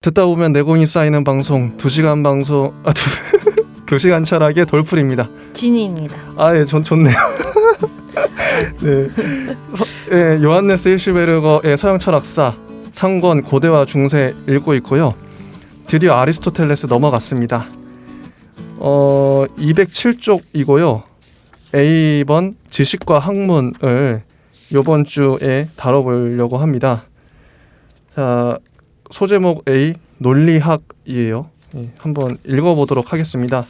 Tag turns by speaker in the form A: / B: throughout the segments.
A: 듣다 보면 내공이 쌓이는 방송 2시간 방송 2시간 철학의 돌풀입니다.
B: 진이입니다.
A: 예, 좋네요. 네. 요한네스 hirschberger의 서양 철학사 상권 고대와 중세 읽고 있고요. 드디어 아리스토텔레스 넘어갔습니다. 207쪽이고요. A번 지식과 학문을 이번 주에 다뤄보려고 합니다. 자, 소제목 A 논리학이에요. 한번 읽어보도록 하겠습니다.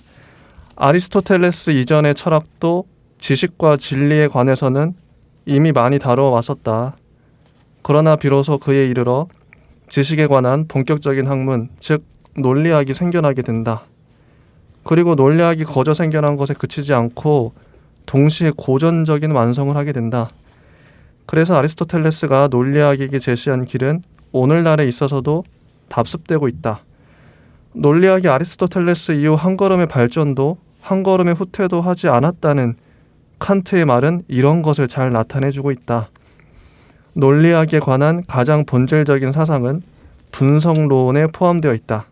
A: 아리스토텔레스 이전의 철학도 지식과 진리에 관해서는 이미 많이 다뤄왔었다. 그러나 비로소 그에 이르러 지식에 관한 본격적인 학문, 즉 논리학이 생겨나게 된다. 그리고 논리학이 거저 생겨난 것에 그치지 않고 동시에 고전적인 완성을 하게 된다. 그래서 아리스토텔레스가 논리학에게 제시한 길은 오늘날에 있어서도 답습되고 있다. 논리학이 아리스토텔레스 이후 한 걸음의 발전도 한 걸음의 후퇴도 하지 않았다는 칸트의 말은 이런 것을 잘 나타내주고 있다. 논리학에 관한 가장 본질적인 사상은 분석론에 포함되어 있다.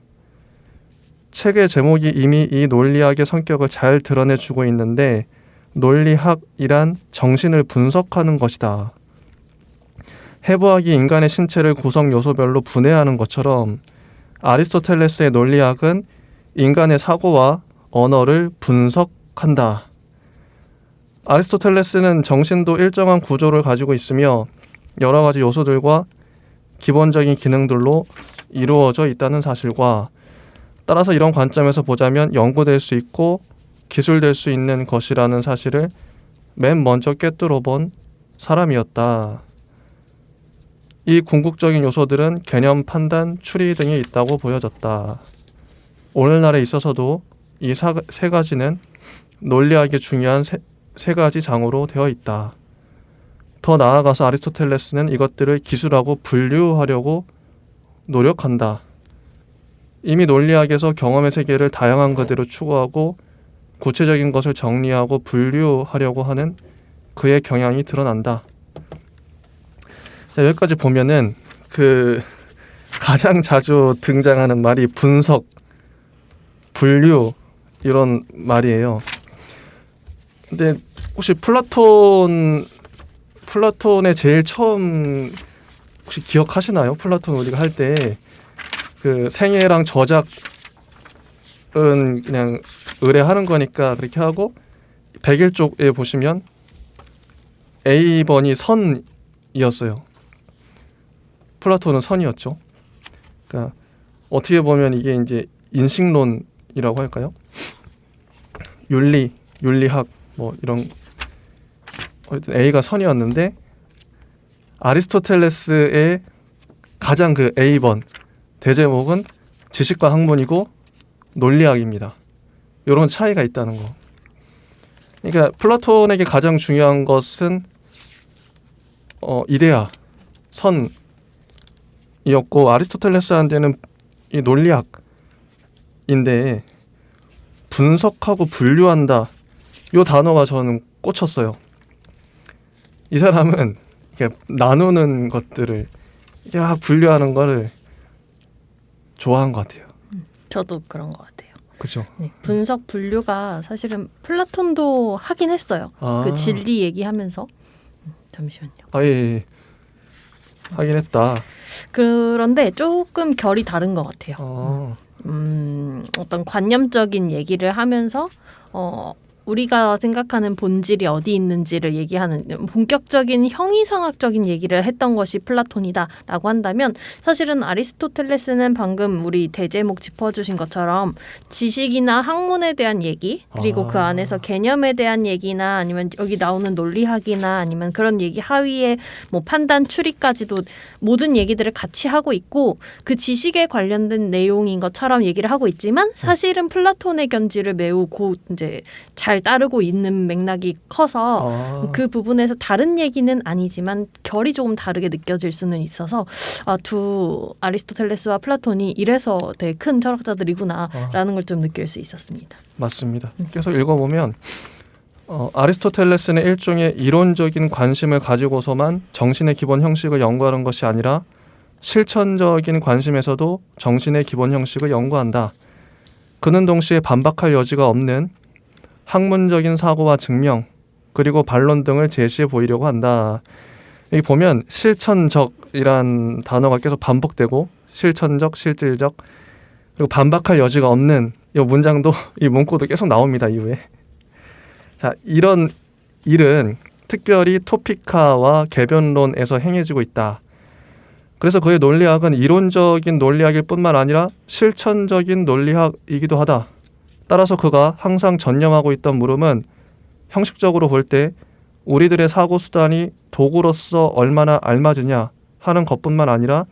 A: 책의 제목이 이미 이 논리학의 성격을 잘 드러내주고 있는데 논리학이란 정신을 분석하는 것이다. 해부학이 인간의 신체를 구성 요소별로 분해하는 것처럼 아리스토텔레스의 논리학은 인간의 사고와 언어를 분석한다. 아리스토텔레스는 정신도 일정한 구조를 가지고 있으며 여러 가지 요소들과 기본적인 기능들로 이루어져 있다는 사실과 따라서 이런 관점에서 보자면 연구될 수 있고 기술될 수 있는 것이라는 사실을 맨 먼저 꿰뚫어 본 사람이었다. 이 궁극적인 요소들은 개념, 판단, 추리 등에 있다고 보여졌다. 오늘날에 있어서도 이 세 가지는 논리학의 중요한 세 가지 장으로 되어 있다. 더 나아가서 아리스토텔레스는 이것들을 기술하고 분류하려고 노력한다. 이미 논리학에서 경험의 세계를 다양한 그대로 추구하고 구체적인 것을 정리하고 분류하려고 하는 그의 경향이 드러난다. 자, 여기까지 보면은 가장 자주 등장하는 말이 분석, 분류 이런 말이에요. 근데 혹시 플라톤의 제일 처음 혹시 기억하시나요? 플라톤 우리가 할 때 그 생애랑 저작은 그냥 의뢰하는 거니까 그렇게 하고 101쪽에 보시면 A번이 선이었어요. 플라톤은 선이었죠. 그러니까 어떻게 보면 이게 이제 인식론이라고 할까요? 윤리학 뭐 이런 A가 선이었는데 아리스토텔레스의 가장 그 A번 대제목은 지식과 학문이고 논리학입니다. 이런 차이가 있다는 거. 그러니까 플라톤에게 가장 중요한 것은 이데아, 선이었고 아리스토텔레스한테는 이 논리학인데 분석하고 분류한다. 이 단어가 저는 꽂혔어요. 이 사람은 나누는 것들을 분류하는 거를 좋아한 것 같아요.
B: 저도 그런 것 같아요.
A: 그렇죠.
B: 네, 분석 분류가 사실은 플라톤도 하긴 했어요. 그 진리 얘기하면서. 잠시만요.
A: 예. 하긴 했다.
B: 그런데 조금 결이 다른 것 같아요. 어떤 관념적인 얘기를 하면서 우리가 생각하는 본질이 어디 있는지를 얘기하는 본격적인 형이상학적인 얘기를 했던 것이 플라톤이다라고 한다면 사실은 아리스토텔레스는 방금 우리 대제목 짚어주신 것처럼 지식이나 학문에 대한 얘기 그리고 그 안에서 개념에 대한 얘기나 아니면 여기 나오는 논리학이나 아니면 그런 얘기 하위에 뭐 판단 추리까지도 모든 얘기들을 같이 하고 있고 그 지식에 관련된 내용인 것처럼 얘기를 하고 있지만 사실은 플라톤의 견지를 매우 이제 잘 따르고 있는 맥락이 커서 그 부분에서 다른 얘기는 아니지만 결이 조금 다르게 느껴질 수는 있어서 두 아리스토텔레스와 플라톤이 이래서 되게 큰 철학자들이구나라는 걸 좀 느낄 수 있었습니다.
A: 맞습니다. 계속 읽어보면 아리스토텔레스는 일종의 이론적인 관심을 가지고서만 정신의 기본 형식을 연구하는 것이 아니라 실천적인 관심에서도 정신의 기본 형식을 연구한다. 그는 동시에 반박할 여지가 없는 학문적인 사고와 증명 그리고 반론 등을 제시해 보이려고 한다. 여기 보면 실천적이란 단어가 계속 반복되고 실천적, 실질적 그리고 반박할 여지가 없는 이 문장도 이 문구도 계속 나옵니다. 이후에. 자, 이런 일은 특별히 토피카와 개변론에서 행해지고 있다. 그래서 그의 논리학은 이론적인 논리학일 뿐만 아니라 실천적인 논리학이기도 하다. 따라서 그가 항상 전념하고 있던 물음은 형식적으로 볼 때 우리들의 사고 수단이 도구로서 얼마나 알맞으냐 하는 것뿐만 아니라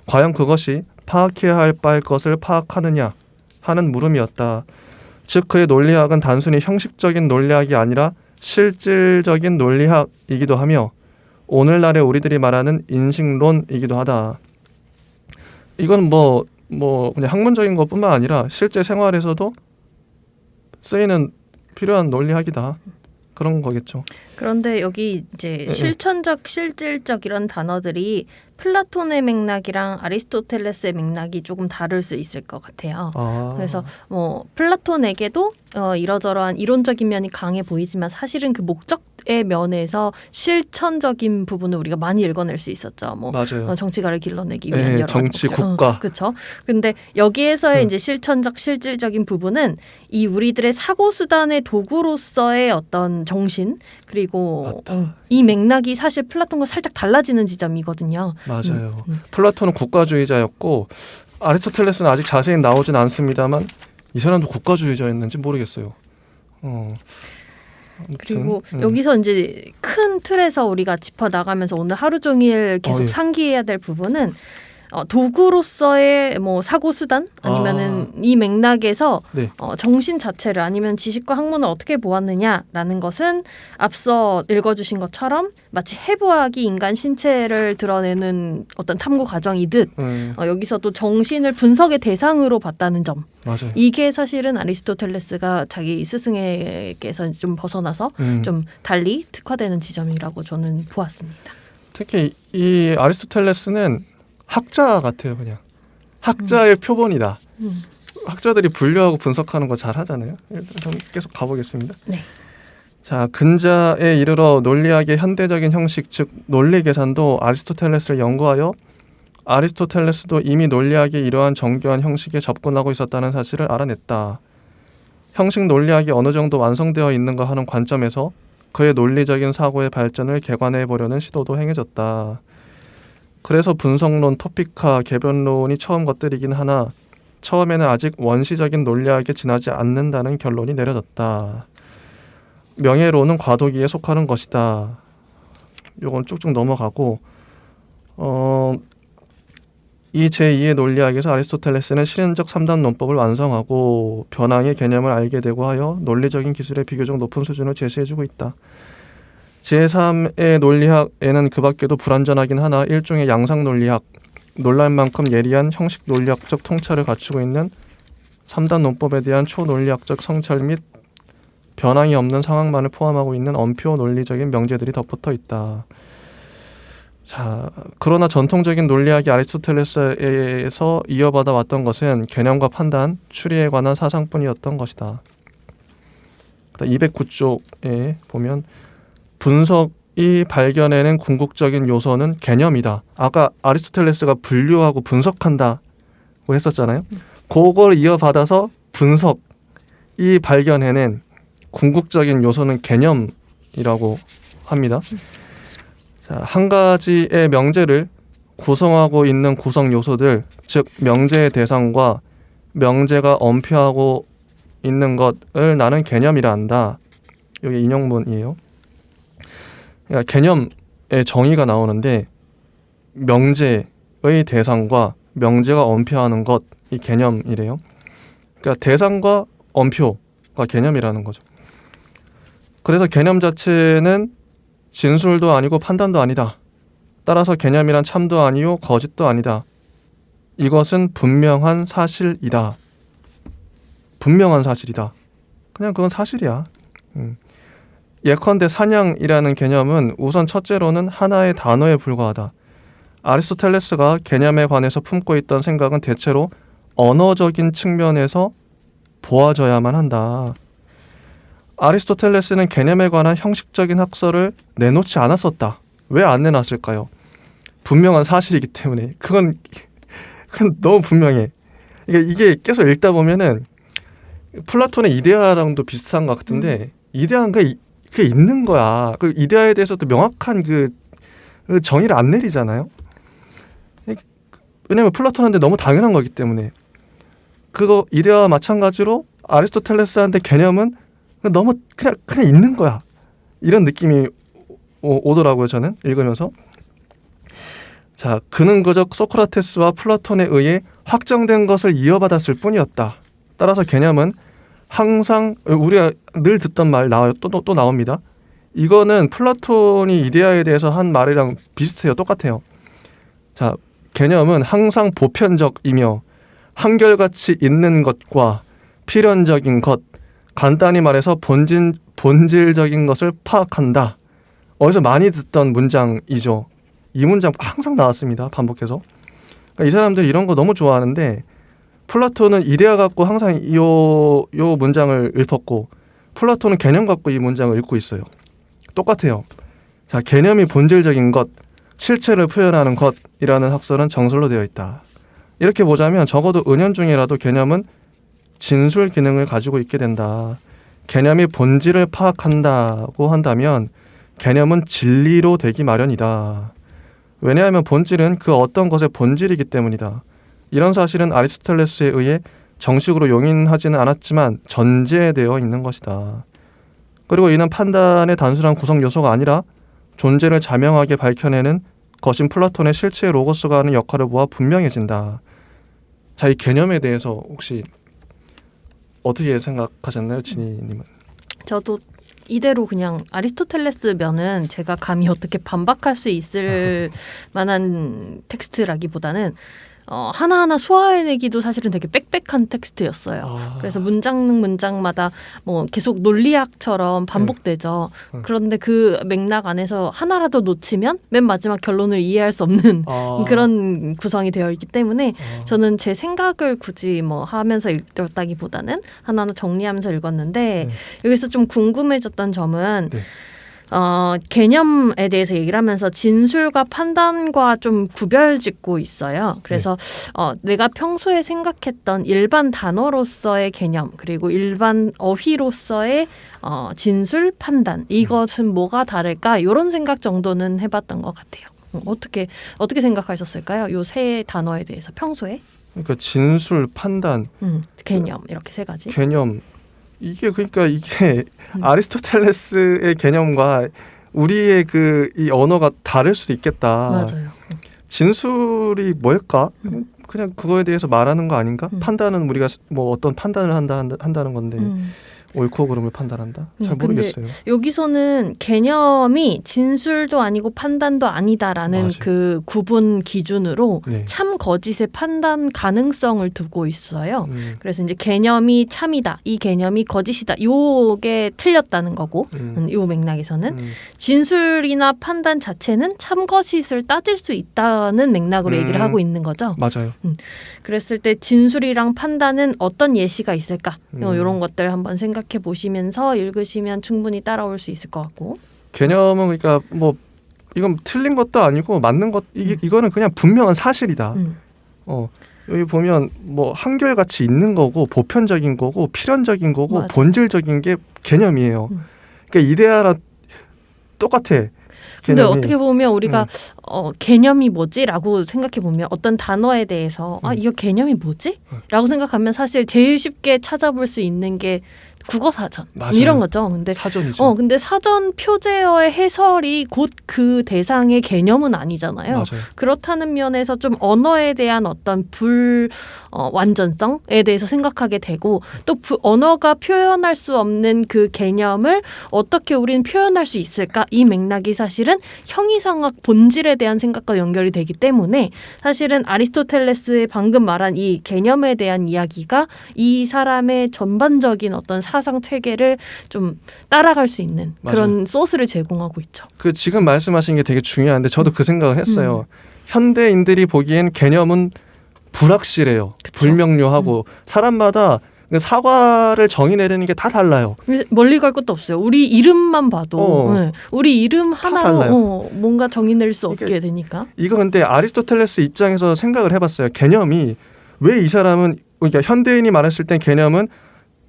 A: 과연 그것이 파악해야 할 바일 것을 파악하느냐 하는 물음이었다. 즉 그의 논리학은 단순히 형식적인 논리학이 아니라 실질적인 논리학이기도 하며 오늘날의 우리들이 말하는 인식론이기도 하다. 이건 뭐 그냥 학문적인 것뿐만 아니라 실제 생활에서도 쓰이는 필요한 논리학이다. 그런 거겠죠.
B: 그런데 여기 이제 실천적, 실질적 이런 단어들이 플라톤의 맥락이랑 아리스토텔레스의 맥락이 조금 다를 수 있을 것 같아요. 그래서 뭐 플라톤에게도 이러저러한 이론적인 면이 강해 보이지만 사실은 그 목적의 면에서 실천적인 부분을 우리가 많이 읽어낼 수 있었죠. 뭐
A: 맞아요.
B: 정치가를 길러내기 위한 여러
A: 정치,
B: 가지
A: 국가.
B: 그렇죠. 근데 여기에서의 이제 실천적, 실질적인 부분은 이 우리들의 사고 수단의 도구로서의 어떤 정신 그리고 이 맥락이 사실 플라톤과 살짝 달라지는 지점이거든요.
A: 맞아요. 플라톤은 국가주의자였고 아리스토텔레스는 아직 자세히 나오진 않습니다만 이 사람도 국가주의자였는지 모르겠어요.
B: 그리고 여기서 이제 큰 틀에서 우리가 짚어 나가면서 오늘 하루 종일 계속 상기해야 될 부분은 도구로서의 뭐 사고 수단 아니면은 이 맥락에서 정신 자체를 아니면 지식과 학문을 어떻게 보았느냐라는 것은 앞서 읽어주신 것처럼 마치 해부학이 인간 신체를 드러내는 어떤 탐구 과정이듯 여기서도 정신을 분석의 대상으로 봤다는 점.
A: 맞아요.
B: 이게 사실은 아리스토텔레스가 자기 스승에게서 좀 벗어나서 좀 달리 특화되는 지점이라고 저는 보았습니다. 특히
A: 이 아리스토텔레스는 학자 같아요. 그냥 학자의 표본이다. 학자들이 분류하고 분석하는 거 잘 하잖아요. 일단 계속 가보겠습니다.
B: 네.
A: 자, 근자에 이르러 논리학의 현대적인 형식, 즉 논리 계산도 아리스토텔레스를 연구하여 아리스토텔레스도 이미 논리학의 이러한 정교한 형식에 접근하고 있었다는 사실을 알아냈다. 형식 논리학이 어느 정도 완성되어 있는가 하는 관점에서 그의 논리적인 사고의 발전을 개관해 보려는 시도도 행해졌다. 그래서 분석론, 토피카, 개변론이 처음 것들이긴 하나 처음에는 아직 원시적인 논리학에 지나지 않는다는 결론이 내려졌다. 명예론은 과도기에 속하는 것이다. 요건 쭉쭉 넘어가고 이 제2의 논리학에서 아리스토텔레스는 실현적 3단 논법을 완성하고 변항의 개념을 알게 되고 하여 논리적인 기술의 비교적 높은 수준을 제시해주고 있다. 제3의 논리학에는 그 밖에도 불완전하긴 하나 일종의 양상 논리학, 놀랄 만큼 예리한 형식 논리학적 통찰을 갖추고 있는 3단 논법에 대한 초논리학적 성찰 및 변항이 없는 상황만을 포함하고 있는 엄표 논리적인 명제들이 덧붙어 있다. 자, 그러나 전통적인 논리학이 아리스토텔레스에서 이어받아 왔던 것은 개념과 판단, 추리에 관한 사상뿐이었던 것이다. 209쪽에 보면 분석이 발견해낸 궁극적인 요소는 개념이다. 아까 아리스토텔레스가 분류하고 분석한다고 했었잖아요. 그걸 이어받아서 분석이 발견해낸 궁극적인 요소는 개념이라고 합니다. 자, 한 가지의 명제를 구성하고 있는 구성 요소들, 즉 명제의 대상과 명제가 엄표하고 있는 것을 나는 개념이라 한다. 여기 인용문이에요. 그러니까 개념의 정의가 나오는데 명제의 대상과 명제가 엄표하는 것, 이 개념이래요. 그러니까 대상과 엄표가 개념이라는 거죠. 그래서 개념 자체는 진술도 아니고 판단도 아니다. 따라서 개념이란 참도 아니요 거짓도 아니다. 이것은 분명한 사실이다. 분명한 사실이다. 그냥 그건 사실이야. 예컨대 사냥이라는 개념은 우선 첫째로는 하나의 단어에 불과하다. 아리스토텔레스가 개념에 관해서 품고 있던 생각은 대체로 언어적인 측면에서 보아져야만 한다. 아리스토텔레스는 개념에 관한 형식적인 학설을 내놓지 않았었다. 왜 안 내놨을까요? 분명한 사실이기 때문에. 그건 너무 분명해. 이게 계속 읽다 보면은 플라톤의 이데아랑도 비슷한 것 같은데 이데아는 그게 있는 거야. 그 이데아에 대해서도 명확한 그 정의를 안 내리잖아요. 왜냐하면 플라톤한테 너무 당연한 거기 때문에. 그거 이데아와 마찬가지로 아리스토텔레스한테 개념은 너무 그냥 있는 거야. 이런 느낌이 오더라고요. 저는 읽으면서. 자, 그는 그저 소크라테스와 플라톤에 의해 확정된 것을 이어받았을 뿐이었다. 따라서 개념은 항상 우리가 늘 듣던 말 나와요. 또 나옵니다. 이거는 플라톤이 이데아에 대해서 한 말이랑 비슷해요. 똑같아요. 자, 개념은 항상 보편적이며 한결같이 있는 것과 필연적인 것, 간단히 말해서 본질적인 것을 파악한다. 어디서 많이 듣던 문장이죠. 이 문장 항상 나왔습니다. 반복해서. 그러니까 이 사람들이 이런 거 너무 좋아하는데 플라톤은 이데아 갖고 항상 요 문장을 읊었고 플라톤은 개념 갖고 이 문장을 읽고 있어요. 똑같아요. 자, 개념이 본질적인 것, 실체를 표현하는 것이라는 학설은 정설로 되어 있다. 이렇게 보자면 적어도 은연중이라도 개념은 진술 기능을 가지고 있게 된다. 개념이 본질을 파악한다고 한다면 개념은 진리로 되기 마련이다. 왜냐하면 본질은 그 어떤 것의 본질이기 때문이다. 이런 사실은 아리스토텔레스에 의해 정식으로 용인하지는 않았지만 전제되어 있는 것이다. 그리고 이는 판단의 단순한 구성 요소가 아니라 존재를 자명하게 밝혀내는 것인 플라톤의 실체의 로고스가 하는 역할을 보아 분명해진다. 자, 이 개념에 대해서 혹시 어떻게 생각하셨나요, 진희님은?
B: 저도 이대로 그냥 아리스토텔레스면은 제가 감히 어떻게 반박할 수 있을 만한 텍스트라기보다는 하나하나 소화해내기도 사실은 되게 빽빽한 텍스트였어요. 그래서 문장마다 뭐 계속 논리학처럼 반복되죠. 그런데 그 맥락 안에서 하나라도 놓치면 맨 마지막 결론을 이해할 수 없는 그런 구성이 되어 있기 때문에 저는 제 생각을 굳이 뭐 하면서 읽었다기보다는 하나하나 정리하면서 읽었는데 여기서 좀 궁금해졌던 점은 개념에 대해서 얘기를 하면서 진술과 판단과 좀 구별짓고 있어요. 그래서 내가 평소에 생각했던 일반 단어로서의 개념 그리고 일반 어휘로서의 진술, 판단 이것은 뭐가 다를까? 이런 생각 정도는 해봤던 것 같아요. 어떻게 생각하셨을까요? 요 세 단어에 대해서 평소에?
A: 그러니까 진술, 판단,
B: 개념 이렇게 세 가지.
A: 개념. 이게 아리스토텔레스의 개념과 우리의 이 언어가 다를 수도 있겠다.
B: 맞아요.
A: 진술이 뭘까? 그냥 그거에 대해서 말하는 거 아닌가? 판단은 우리가 뭐 어떤 판단을 한다는 건데 옳고 그름을 판단한다? 잘 모르겠어요.
B: 근데 여기서는 개념이 진술도 아니고 판단도 아니다라는
A: 맞아요.
B: 그 구분 기준으로
A: 네.
B: 참 거짓의 판단 가능성을 두고 있어요. 그래서 이제 개념이 참이다, 이 개념이 거짓이다, 요게 틀렸다는 거고, 요 맥락에서는 진술이나 판단 자체는 참 거짓을 따질 수 있다는 맥락으로 얘기를 하고 있는 거죠.
A: 맞아요.
B: 그랬을 때 진술이랑 판단은 어떤 예시가 있을까? 이런 것들 한번 생각해 보시면서 읽으시면 충분히 따라올 수 있을 것 같고.
A: 개념은 그러니까 뭐 이건 틀린 것도 아니고 맞는 것 이거는 그냥 분명한 사실이다. 여기 보면 뭐 한결같이 있는 거고 보편적인 거고 필연적인 거고
B: 맞아.
A: 본질적인 게 개념이에요. 그러니까 이데아랑 똑같아.
B: 근데
A: 개념이.
B: 어떻게 보면 우리가 개념이 뭐지?라고 생각해 보면 어떤 단어에 대해서 이거 개념이 뭐지?라고 생각하면 사실 제일 쉽게 찾아볼 수 있는 게 국어 사전 이런 거죠. 근데
A: 사전이죠.
B: 근데 사전 표제어의 해설이 곧 그 대상의 개념은 아니잖아요.
A: 맞아요.
B: 그렇다는 면에서 좀 언어에 대한 어떤 완전성에 대해서 생각하게 되고 또 언어가 표현할 수 없는 그 개념을 어떻게 우리는 표현할 수 있을까? 이 맥락이 사실은 형이상학 본질에 대한 생각과 연결이 되기 때문에 사실은 아리스토텔레스의 방금 말한 이 개념에 대한 이야기가 이 사람의 전반적인 어떤 사상 체계를 좀 따라갈 수 있는 그런 소스를 제공하고 있죠.
A: 그 지금 말씀하신 게 되게 중요한데 저도 그 생각을 했어요. 현대인들이 보기엔 개념은 불확실해요.
B: 그쵸.
A: 불명료하고 사람마다 사과를 정의 내리는 게 다 달라요.
B: 멀리 갈 것도 없어요. 우리 이름만 봐도
A: 네.
B: 우리 이름
A: 다
B: 하나로
A: 달라요.
B: 뭔가 정의 낼 수
A: 이게,
B: 없게 되니까.
A: 이거 근데 아리스토텔레스 입장에서 생각을 해봤어요. 개념이 왜 이 사람은 그러니까 현대인이 말했을 땐 개념은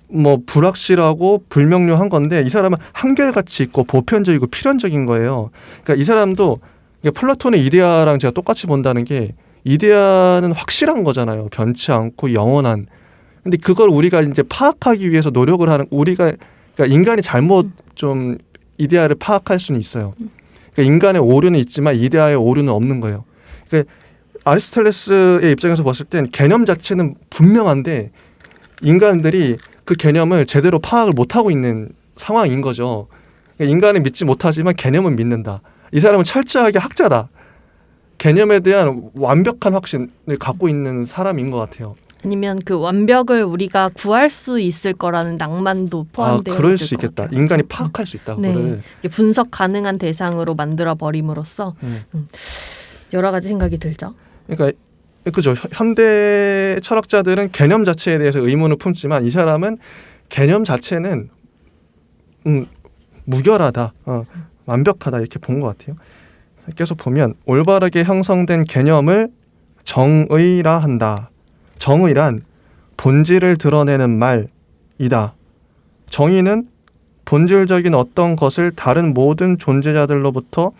A: 뭐 불확실하고 불명료한 건데 이 사람은 한결같이 있고 보편적이고 필연적인 거예요. 그러니까 이 사람도 플라톤의 이데아랑 제가 똑같이 본다는 게 이데아는 확실한 거잖아요. 변치 않고 영원한. 근데 그걸 우리가 이제 파악하기 위해서 노력을 하는 우리가 그러니까 인간이 잘못 좀 이데아를 파악할 수는 있어요. 그러니까 인간의 오류는 있지만 이데아의 오류는 없는 거예요. 그러니까 아리스토텔레스의 입장에서 봤을 땐 개념 자체는 분명한데 인간들이 그 개념을 제대로 파악을 못하고 있는 상황인 거죠. 그러니까 인간은 믿지 못하지만 개념은 믿는다. 이 사람은 철저하게 학자다. 개념에 대한 완벽한 확신을 갖고 있는 사람인 것 같아요.
B: 아니면 그 완벽을 우리가 구할 수 있을 거라는 낭만도 포함되어
A: 그럴
B: 있을
A: 수
B: 것
A: 있겠다.
B: 같아요.
A: 인간이
B: 그렇죠?
A: 파악할 수 있다.
B: 네.
A: 그거를.
B: 분석 가능한 대상으로 만들어 버림으로써 여러 가지 생각이 들죠.
A: 그러니까 그죠. 현대 철학자들은 개념 자체에 대해서 의문을 품지만 이 사람은 개념 자체는 무결하다, 완벽하다 이렇게 본 것 같아요. 계속 보면 올바르게 형성된 개념을 정의라 한다. 정의란 본질을 드러내는 말이다. 정의는 본질적인 어떤 것을 다른 모든 존재자들로부터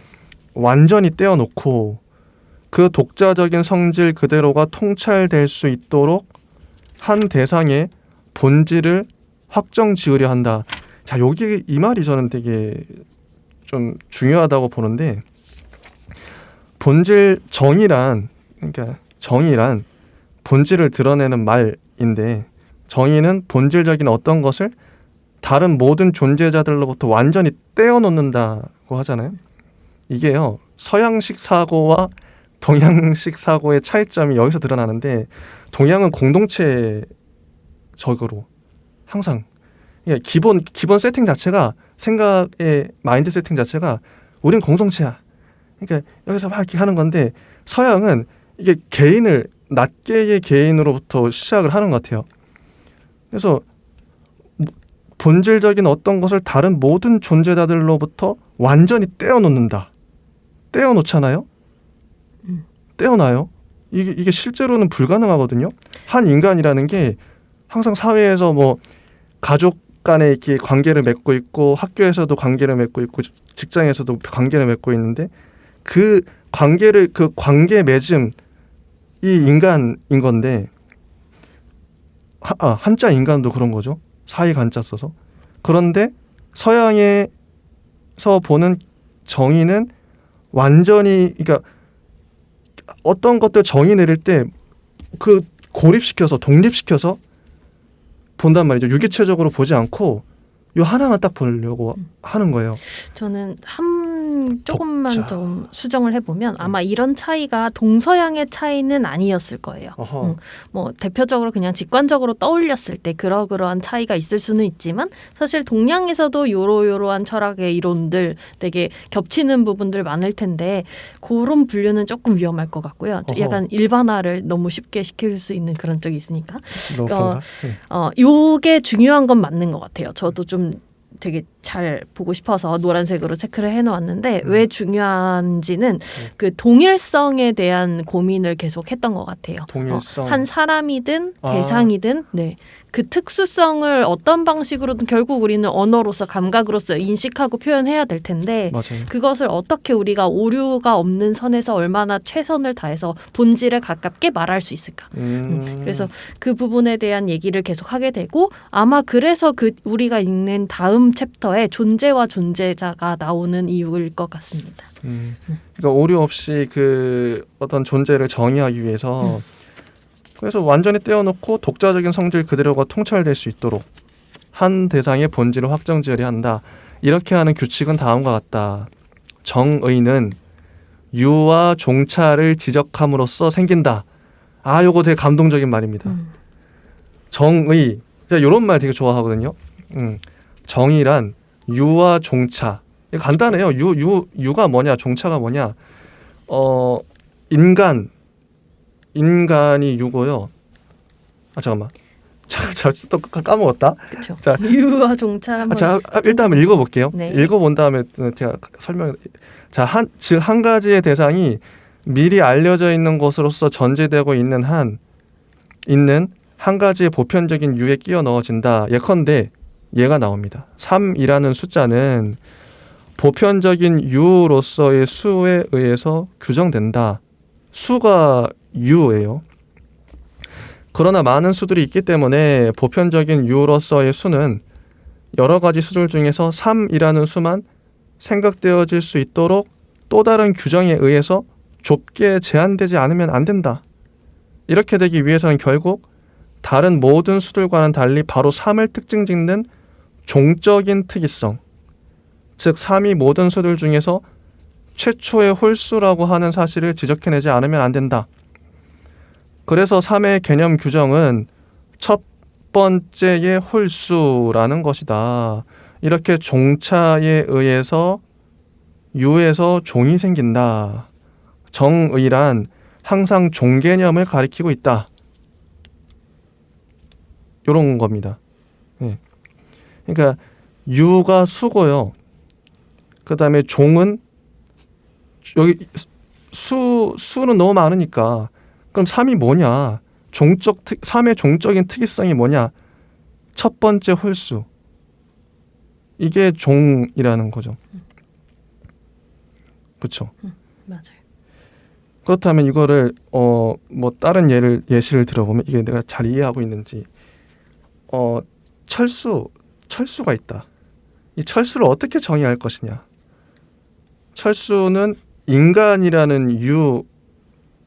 A: 완전히 떼어놓고 그 독자적인 성질 그대로가 통찰될 수 있도록 한 대상의 본질을 확정 지으려 한다. 자, 여기 이 말이 저는 되게 좀 중요하다고 보는데 본질 정의란 그러니까 정의란 본질을 드러내는 말인데 정의는 본질적인 어떤 것을 다른 모든 존재자들로부터 완전히 떼어놓는다고 하잖아요. 이게요. 서양식 사고와 동양식 사고의 차이점이 여기서 드러나는데 동양은 공동체적으로 항상 기본 세팅 자체가 생각의 마인드 세팅 자체가 우린 공동체야. 그러니까 여기서 막 이렇게 하는 건데 서양은 이게 개인을 낱개의 개인으로부터 시작을 하는 것 같아요. 그래서 본질적인 어떤 것을 다른 모든 존재자들로부터 완전히 떼어놓는다. 떼어놓잖아요. 떼어놔요. 이게 실제로는 불가능하거든요. 한 인간이라는 게 항상 사회에서 뭐 가족 간에 이렇게 관계를 맺고 있고 학교에서도 관계를 맺고 있고 직장에서도 관계를 맺고 있는데 그 관계 맺음 이 인간인 건데 한자 인간도 그런 거죠. 사이 간자 써서. 그런데 서양에서 보는 정의는 완전히 그러니까 어떤 것들 정의 내릴 때 그 고립시켜서 독립시켜서 본단 말이죠. 유기체적으로 보지 않고 요 하나만 딱 보려고 하는 거예요.
B: 저는 조금만
A: 독자.
B: 좀 수정을 해보면 아마 이런 차이가 동서양의 차이는 아니었을 거예요. 뭐 대표적으로 그냥 직관적으로 떠올렸을 때 그러한 차이가 있을 수는 있지만 사실 동양에서도 요러요러한 철학의 이론들 되게 겹치는 부분들 많을 텐데 그런 분류는 조금 위험할 것 같고요. 약간 일반화를 너무 쉽게 시킬 수 있는 그런 쪽이 있으니까. 요게 중요한 건 맞는 것 같아요. 저도 좀 되게 잘 보고 싶어서 노란색으로 체크를 해놓았는데 왜 중요한지는 그 동일성에 대한 고민을 계속 했던 것 같아요.
A: 동일성.
B: 한 사람이든 대상이든 그 특수성을 어떤 방식으로든 결국 우리는 언어로서 감각으로서 인식하고 표현해야 될 텐데
A: 맞아요.
B: 그것을 어떻게 우리가 오류가 없는 선에서 얼마나 최선을 다해서 본질에 가깝게 말할 수 있을까. 그래서 그 부분에 대한 얘기를 계속 하게 되고 아마 그래서 우리가 읽는 다음 챕터에 존재와 존재자가 나오는 이유일 것 같습니다.
A: 그러니까 오류 없이 그 어떤 존재를 정의하기 위해서 그래서 완전히 떼어놓고 독자적인 성질 그대로가 통찰될 수 있도록 한 대상의 본질을 확정지으려 한다. 이렇게 하는 규칙은 다음과 같다. 정의는 유와 종차를 지적함으로써 생긴다. 요거 되게 감동적인 말입니다. 정의. 제가 이런 말 되게 좋아하거든요. 정의란 유와 종차. 간단해요. 유가 뭐냐, 종차가 뭐냐. 인간이 유고요. 아 잠깐만. 자, 또 까먹었다.
B: 그렇죠.
A: 자,
B: 유와 종차.
A: 자, 일단 한번 읽어볼게요.
B: 네.
A: 읽어본 다음에 제가 설명. 자, 즉 한 가지의 대상이 미리 알려져 있는 것으로서 전제되고 있는 한 가지의 보편적인 유에 끼워 넣어진다. 예컨대 얘가 나옵니다. 3이라는 숫자는 보편적인 유로서의 수에 의해서 규정된다. 수가 유예요. 그러나 많은 수들이 있기 때문에 보편적인 유로서의 수는 여러 가지 수들 중에서 3이라는 수만 생각되어질 수 있도록 또 다른 규정에 의해서 좁게 제한되지 않으면 안 된다. 이렇게 되기 위해서는 결국 다른 모든 수들과는 달리 바로 3을 특징 짓는 종적인 특이성, 즉 3이 모든 수들 중에서 최초의 홀수라고 하는 사실을 지적해내지 않으면 안 된다. 그래서 3의 개념 규정은 첫 번째의 홀수라는 것이다. 이렇게 종차에 의해서 유에서 종이 생긴다. 정의란 항상 종 개념을 가리키고 있다. 이런 겁니다. 네. 그러니까 유가 수고요. 그 다음에 종은 여기 수는 너무 많으니까 그럼 3이 뭐냐? 3의 종적인 특이성이 뭐냐? 첫 번째 홀수. 이게 종이라는 거죠. 그렇죠?
B: 맞아요.
A: 그렇다면 이거를 뭐 다른 예시를 들어보면 이게 내가 잘 이해하고 있는지 철수가 있다. 이 철수를 어떻게 정의할 것이냐? 철수는 인간이라는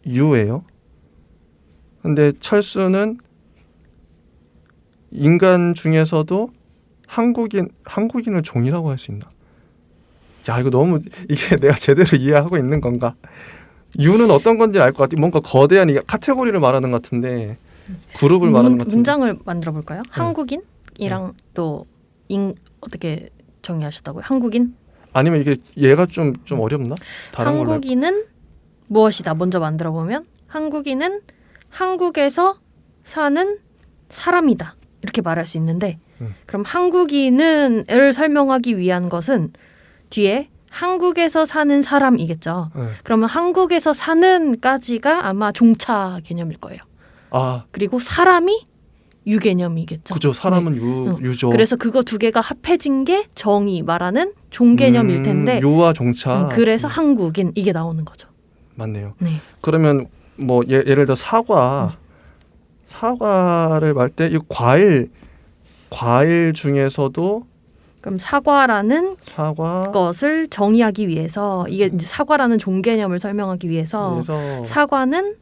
A: 유예요. 근데 철수는 인간 중에서도 한국인을 종이라고 할 수 있나? 야, 이거 너무 이게 내가 제대로 이해하고 있는 건가? 유는 어떤 건지 알 것 같아. 뭔가 거대한 카테고리를 말하는 것 같은데 그룹을 말하는 것 같은데.
B: 문장을 만들어 볼까요? 한국인이랑 또 어떻게 정의하셨다고요? 한국인?
A: 아니면 이게 얘가 좀 어렵나? 다른 걸로.
B: 한국인은 무엇이다. 먼저 만들어 보면 한국인은 한국에서 사는 사람이다. 이렇게 말할 수 있는데 그럼 한국인을 설명하기 위한 것은 뒤에 한국에서 사는 사람이겠죠. 그러면 한국에서 사는까지가 아마 종차 개념일 거예요.
A: 아,
B: 그리고 사람이 유 개념이겠죠.
A: 그죠. 사람은 유죠.
B: 그래서 그거 두 개가 합해진 게 정의 말하는 종 개념일 텐데
A: 유와 종차.
B: 그래서 한국인 이게 나오는 거죠.
A: 맞네요.
B: 네.
A: 그러면 뭐 예를 들어 사과를 말 때 이 과일 중에서도
B: 그럼 사과라는
A: 사과
B: 것을 정의하기 위해서 이게 이제 사과라는 종 개념을 설명하기 위해서
A: 그래서
B: 사과는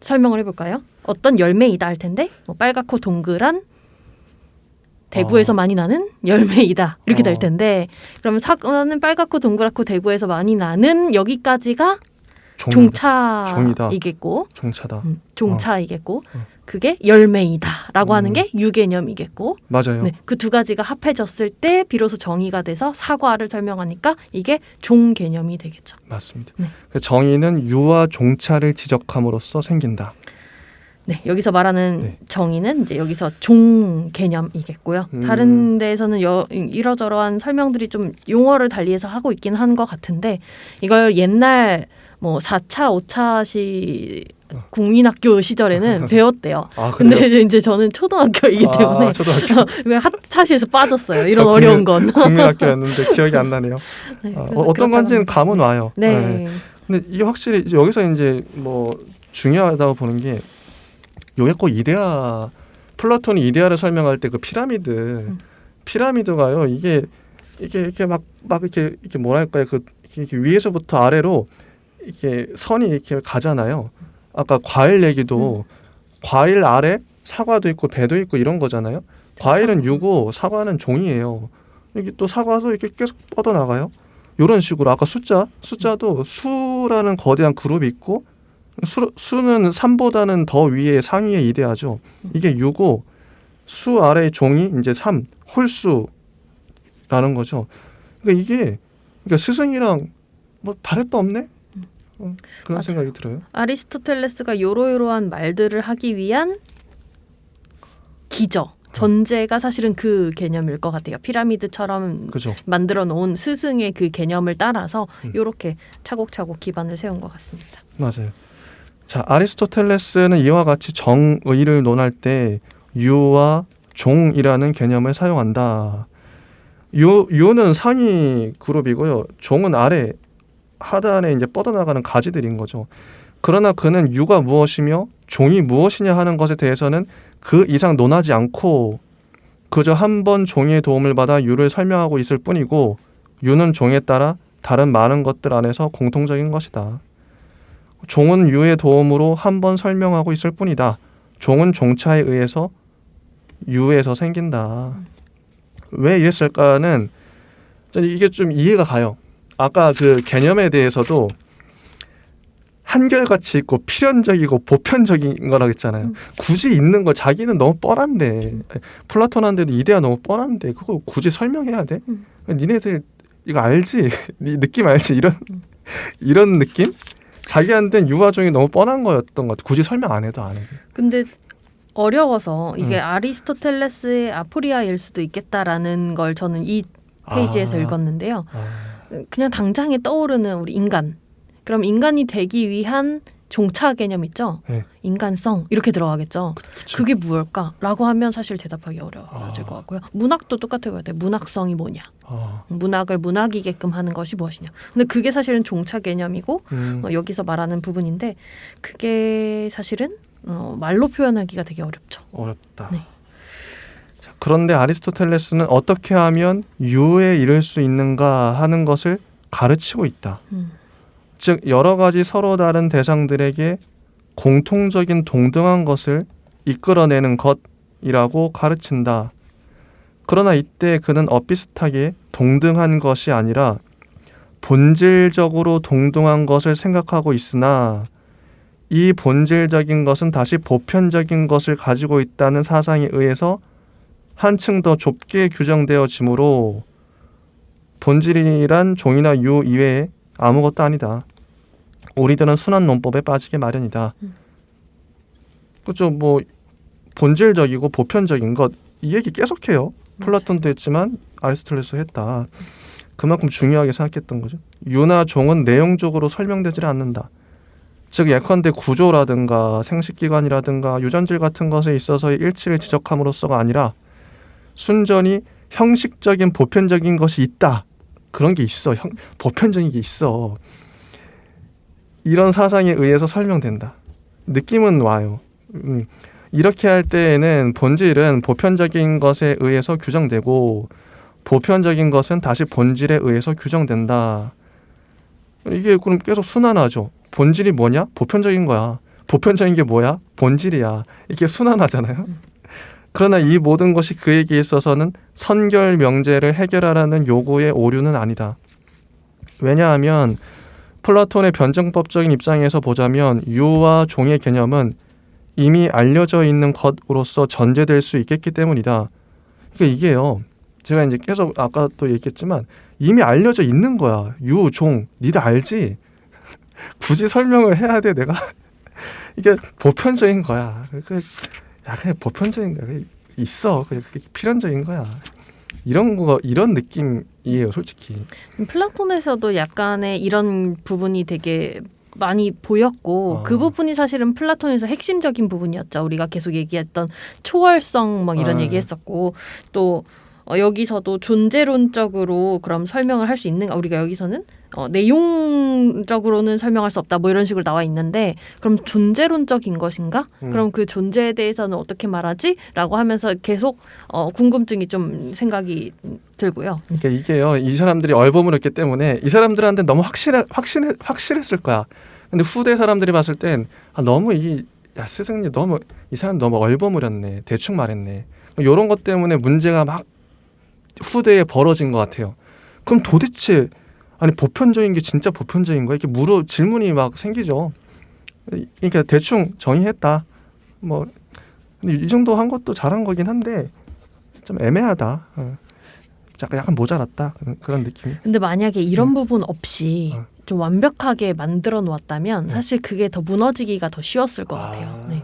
B: 설명을 해볼까요? 어떤 열매이다 할 텐데 뭐 빨갛고 동그란 대구에서 많이 나는 열매이다 이렇게 될 텐데 그러면 사과는 빨갛고 동그랗고 대구에서 많이 나는 여기까지가 종차이겠고
A: 종차다.
B: 종차이겠고 그게 열매이다라고 하는 게 유개념이겠고
A: 맞아요.
B: 네, 그 두 가지가 합해졌을 때 비로소 정의가 돼서 사과를 설명하니까 이게 종 개념이 되겠죠.
A: 맞습니다.
B: 네.
A: 정의는 유와 종차를 지적함으로써 생긴다.
B: 네, 여기서 말하는
A: 네.
B: 정의는 이제 여기서 종 개념이겠고요. 다른 데에서는 이러저러한 설명들이 좀 용어를 달리해서 하고 있긴 한 것 같은데 이걸 옛날 뭐 4차, 5차시 국민학교 시절에는 배웠대요.
A: 아, 그래요?
B: 근데 이제 저는 초등학교이기 때문에
A: 초등학교.
B: 왜 사시에서 빠졌어요. 이런 어려운 건.
A: 국민학교였는데 기억이 안 나네요.
B: 네,
A: 어떤 건지는 감은 와요.
B: 네.
A: 근데 이게 확실히 이제 여기서 이제 뭐 중요하다고 보는 게 요게 꼭 플라톤이 이데아를 설명할 때 그 피라미드가요. 이게 이렇게 막 이렇게 뭐랄까요? 이렇게 위에서부터 아래로 이렇게 선이 이렇게 가잖아요. 아까 과일 얘기도 과일 아래 사과도 있고 배도 있고 이런 거잖아요. 과일은 유고 사과는 종이에요. 이게 또 사과도 이렇게 계속 뻗어나가요. 이런 식으로 아까 숫자도 수라는 거대한 그룹이 있고 수는 3보다는 더 위에 상위에 이대하죠. 이게 유고 수 아래의 종이 이제 3 홀수라는 거죠. 그러니까 이게 스승이랑 뭐 다를 바 없네. 그런
B: 맞아요.
A: 생각이 들어요.
B: 아리스토텔레스가 요러요러한 말들을 하기 위한 기저, 전제가 사실은 그 개념일 것 같아요. 피라미드처럼
A: 그죠?
B: 만들어 놓은 스승의 그 개념을 따라서 이렇게 차곡차곡 기반을 세운 것 같습니다.
A: 맞아요. 자, 아리스토텔레스는 이와 같이 정의를 논할 때 유와 종이라는 개념을 사용한다. 유는 상위 그룹이고요. 종은 아래 하단에 이제 뻗어나가는 가지들인 거죠. 그러나 그는 유가 무엇이며 종이 무엇이냐 하는 것에 대해서는 그 이상 논하지 않고 그저 한 번 종의 도움을 받아 유를 설명하고 있을 뿐이고 유는 종에 따라 다른 많은 것들 안에서 공통적인 것이다. 종은 유의 도움으로 한 번 설명하고 있을 뿐이다. 종은 종차에 의해서 유에서 생긴다. 왜 이랬을까는 이게 좀 이해가 가요. 아까 그 개념에 대해서도 한결같이 있고 필연적이고 보편적인 거라고 했잖아요. 굳이 있는 거 자기는 너무 뻔한데 플라톤한테도 이데아 너무 뻔한데 그거 굳이 설명해야 돼? 니네들 이거 알지? 니 느낌 알지? 이런 느낌? 자기한테는 유와 종이 너무 뻔한 거였던 것 같아. 굳이 설명 안 해도 안 해.
B: 근데 어려워서 이게 아리스토텔레스의 아포리아일 수도 있겠다라는 걸 저는 이 페이지에서 읽었는데요. 그냥 당장에 떠오르는 우리 인간. 그럼 인간이 되기 위한 종차 개념 있죠?
A: 네.
B: 인간성 이렇게 들어가겠죠.
A: 그쵸.
B: 그게 무엇일까라고 하면 사실 대답하기 어려워질 것 같고요. 문학도 똑같을 것 같아요. 문학성이 뭐냐? 문학을 문학이게끔 하는 것이 무엇이냐? 근데 그게 사실은 종차 개념이고 여기서 말하는 부분인데 그게 사실은 말로 표현하기가 되게 어렵죠.
A: 어렵다.
B: 네.
A: 자, 그런데 아리스토텔레스는 어떻게 하면 유에 이를 수 있는가 하는 것을 가르치고 있다. 즉 여러 가지 서로 다른 대상들에게 공통적인 동등한 것을 이끌어내는 것이라고 가르친다. 그러나 이때 그는 엇비슷하게 동등한 것이 아니라 본질적으로 동등한 것을 생각하고 있으나 이 본질적인 것은 다시 보편적인 것을 가지고 있다는 사상에 의해서 한층 더 좁게 규정되어지므로 본질이란 종이나 유 이외에 아무것도 아니다. 우리들은 순환 논법에 빠지게 마련이다. 그렇죠. 뭐 본질적이고 보편적인 것 이 얘기 계속해요. 플라톤도 했지만 아리스토텔레스도 했다. 그만큼 중요하게 생각했던 거죠. 유나 종은 내용적으로 설명되지 않는다. 즉 예컨대 구조라든가 생식기관이라든가 유전질 같은 것에 있어서의 일치를 지적함으로써가 아니라 순전히 형식적인 보편적인 것이 있다. 그런 게 있어. 보편적인 게 있어. 이런 사상에 의해서 설명된다. 느낌은 와요. 이렇게 할 때에는 본질은 보편적인 것에 의해서 규정되고 보편적인 것은 다시 본질에 의해서 규정된다. 이게 그럼 계속 순환하죠. 본질이 뭐냐? 보편적인 거야. 보편적인 게 뭐야? 본질이야. 이게 순환하잖아요. 그러나 이 모든 것이 그에게 있어서는 선결 명제를 해결하라는 요구의 오류는 아니다. 왜냐하면 플라톤의 변증법적인 입장에서 보자면 유와 종의 개념은 이미 알려져 있는 것으로서 전제될 수 있겠기 때문이다. 그러니까 이게요. 제가 이제 계속 아까 또 얘기했지만 이미 알려져 있는 거야. 유, 종, 니도 알지? 굳이 설명을 해야 돼 내가? 이게 보편적인 거야. 그냥 보편적인 거야. 있어. 그게 필연적인 거야. 이런 느낌이에요, 솔직히.
B: 플라톤에서도 약간의 이런 부분이 되게 많이 보였고 그 부분이 사실은 플라톤에서 핵심적인 부분이었죠. 우리가 계속 얘기했던 초월성 막 이런 얘기했었고 또 여기서도 존재론적으로 그럼 설명을 할 수 있는가? 우리가 여기서는 내용적으로는 설명할 수 없다. 뭐 이런 식으로 나와 있는데 그럼 존재론적인 것인가? 그럼 그 존재에 대해서는 어떻게 말하지? 라고 하면서 계속 궁금증이 좀 생각이 들고요.
A: 그러니까 이게요. 이 사람들이 얼버무렸기 때문에 이 사람들한테 너무 확실했을 거야. 근데 후대 사람들이 봤을 땐 너무 스승님 너무 이 사람 너무 얼버무렸네. 대충 말했네. 이런 것 때문에 문제가 막 후대에 벌어진 것 같아요. 그럼 도대체 보편적인 게 진짜 보편적인 거야? 이렇게 질문이 막 생기죠. 그러니까 대충 정의했다. 뭐 근데 이 정도 한 것도 잘한 거긴 한데 좀 애매하다. 약간 모자랐다 그런 느낌이.
B: 근데 만약에 이런 부분 없이 좀 완벽하게 만들어 놓았다면 사실 그게 더 무너지기가 더 쉬웠을 것 같아요. 네.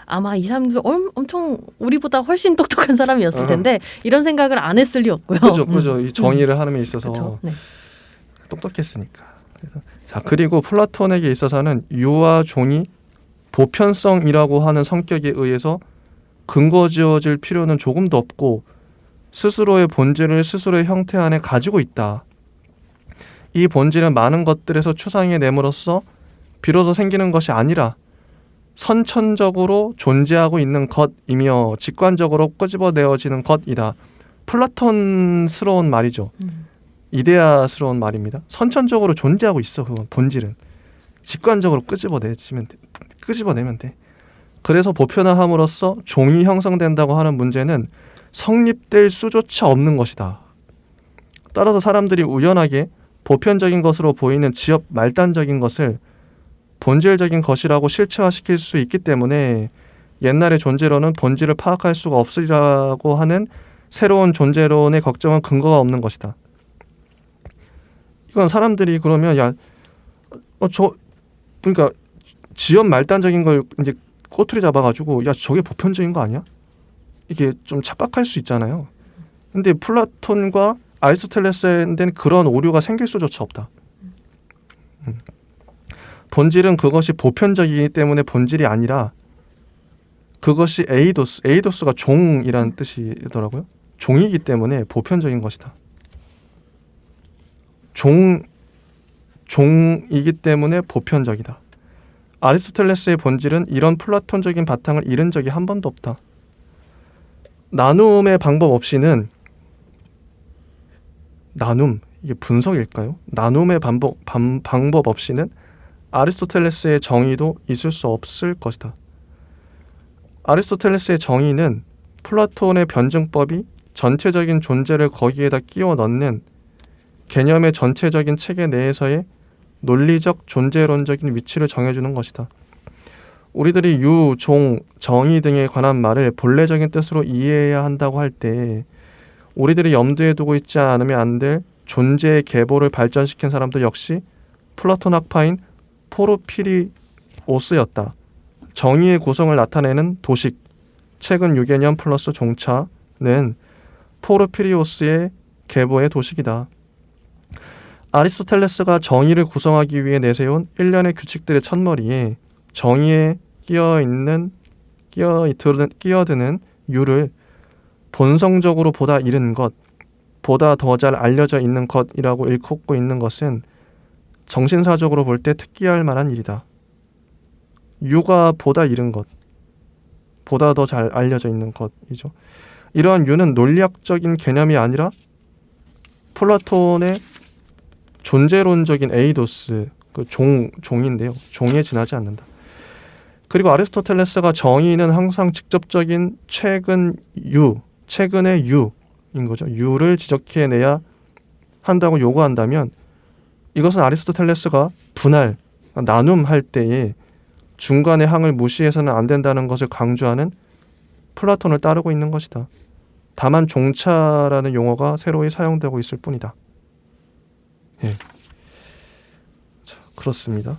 B: 아마 이 사람도 엄청 우리보다 훨씬 똑똑한 사람이었을 텐데 이런 생각을 안 했을 리 없고요.
A: 그죠. 이 정의를 하는 데 있어서
B: 네.
A: 똑똑했으니까. 자, 그리고 플라톤에게 있어서는 유와 종이 보편성이라고 하는 성격에 의해서 근거지어질 필요는 조금도 없고 스스로의 본질을 스스로의 형태 안에 가지고 있다. 이 본질은 많은 것들에서 추상해 내므로써 비로소 생기는 것이 아니라 선천적으로 존재하고 있는 것이며 직관적으로 끄집어내어지는 것이다. 플라톤스러운 말이죠. 이데아스러운 말입니다. 선천적으로 존재하고 있어. 그건 본질은 직관적으로 끄집어내면 돼. 그래서 보편화함으로써 종이 형성된다고 하는 문제는 성립될 수조차 없는 것이다. 따라서 사람들이 우연하게 보편적인 것으로 보이는 지엽 말단적인 것을 본질적인 것이라고 실체화시킬 수 있기 때문에 옛날의 존재론은 본질을 파악할 수가 없으리라고 하는 새로운 존재론의 걱정은 근거가 없는 것이다. 이건 사람들이 그러면 그러니까 지엽 말단적인 걸 이제 꼬투리 잡아가지고 저게 보편적인 거 아니야? 이게 좀 착각할 수 있잖아요. 근데 플라톤과 아리스토텔레스에는 그런 오류가 생길 수조차 없다. 본질은 그것이 보편적이기 때문에 본질이 아니라 그것이 에이도스가 종이라는 뜻이더라고요. 종이기 때문에 보편적인 것이다. 종이기 때문에 보편적이다. 아리스토텔레스의 본질은 이런 플라톤적인 바탕을 잃은 적이 한 번도 없다. 나눔의 방법 없이는 이게 분석일까요? 나눔의 방법 없이는 아리스토텔레스의 정의도 있을 수 없을 것이다. 아리스토텔레스의 정의는 플라톤의 변증법이 전체적인 존재를 거기에다 끼워 넣는 개념의 전체적인 체계 내에서의 논리적 존재론적인 위치를 정해주는 것이다. 우리들이 유, 종, 정의 등에 관한 말을 본래적인 뜻으로 이해해야 한다고 할 때 우리들이 염두에 두고 있지 않으면 안 될 존재의 계보를 발전시킨 사람도 역시 플라톤 학파인 포르피리오스였다. 정의의 구성을 나타내는 도식, 최근 유개념 플러스 종차는 포르피리오스의 계보의 도식이다. 아리스토텔레스가 정의를 구성하기 위해 내세운 일련의 규칙들의 첫머리에 정의에 끼어드는 유를 본성적으로 보다 이른 것, 보다 더 잘 알려져 있는 것이라고 일컫고 있는 것은 정신사적으로 볼 때 특기할 만한 일이다. 유가 보다 이른 것, 보다 더 잘 알려져 있는 것이죠. 이러한 유는 논리학적인 개념이 아니라 플라톤의 존재론적인 에이도스, 종인데요. 종에 지나지 않는다. 그리고 아리스토텔레스가 정의는 항상 직접적인 최근의 유인 거죠. 유를 지적해내야 한다고 요구한다면 이것은 아리스토텔레스가 나눔할 때에 중간의 항을 무시해서는 안 된다는 것을 강조하는 플라톤을 따르고 있는 것이다. 다만 종차라는 용어가 새로이 사용되고 있을 뿐이다. 예. 자, 그렇습니다.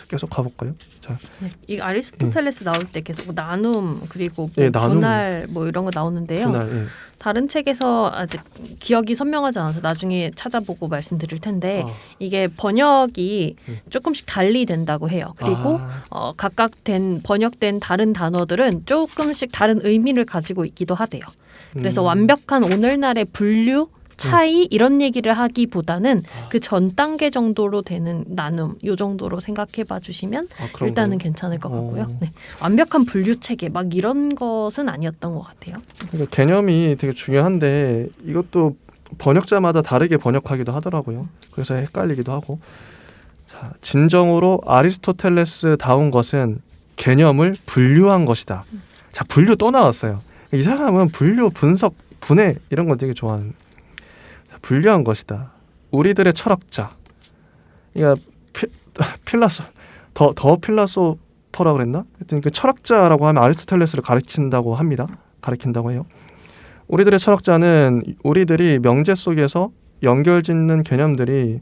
A: 계속 가볼까요? 자,
B: 네, 이 아리스토텔레스 나올 때 계속 나눔 그리고
A: 나눔.
B: 분할 이런 거 나오는데요.
A: 분할,
B: 다른 책에서 아직 기억이 선명하지 않아서 나중에 찾아보고 말씀드릴 텐데 이게 번역이 조금씩 달리 된다고 해요. 그리고 각각 번역된 다른 단어들은 조금씩 다른 의미를 가지고 있기도 하대요. 그래서 완벽한 오늘날의 분류 차이 이런 얘기를 하기보다는 그 전 단계 정도로 되는 나눔 요 정도로 생각해봐 주시면 일단은 괜찮을 것 같고요. 네. 완벽한 분류 체계 막 이런 것은 아니었던 것 같아요.
A: 그러니까 개념이 되게 중요한데 이것도 번역자마다 다르게 번역하기도 하더라고요. 그래서 헷갈리기도 하고. 자, 진정으로 아리스토텔레스다운 것은 개념을 분류한 것이다. 자, 분류 또 나왔어요. 이 사람은 분류, 분석, 분해 이런 거 되게 좋아하는. 분류한 것이다. 우리들의 철학자. 그러니까 더 필라소퍼라 그랬나? 하여튼 그 철학자라고 하면 아리스토텔레스를 가리킨다고 해요. 우리들의 철학자는 우리들이 명제 속에서 연결짓는 개념들이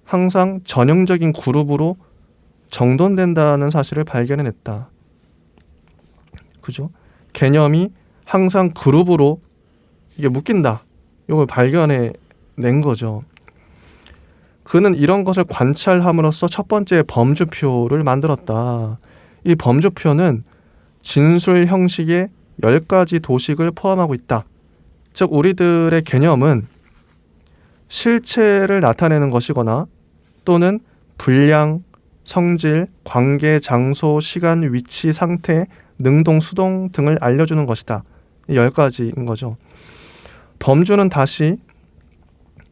A: 항상 전형적인 그룹으로 정돈된다는 사실을 발견해냈다. 그죠? 개념이 항상 그룹으로 이게 묶인다. 이걸 발견해낸 거죠. 그는 이런 것을 관찰함으로써 첫 번째 범주표를 만들었다. 이 범주표는 진술 형식의 10가지 도식을 포함하고 있다. 즉 우리들의 개념은 실체를 나타내는 것이거나 또는 분량, 성질, 관계, 장소, 시간, 위치, 상태, 능동, 수동 등을 알려주는 것이다. 이 10가지인 거죠. 범주는 다시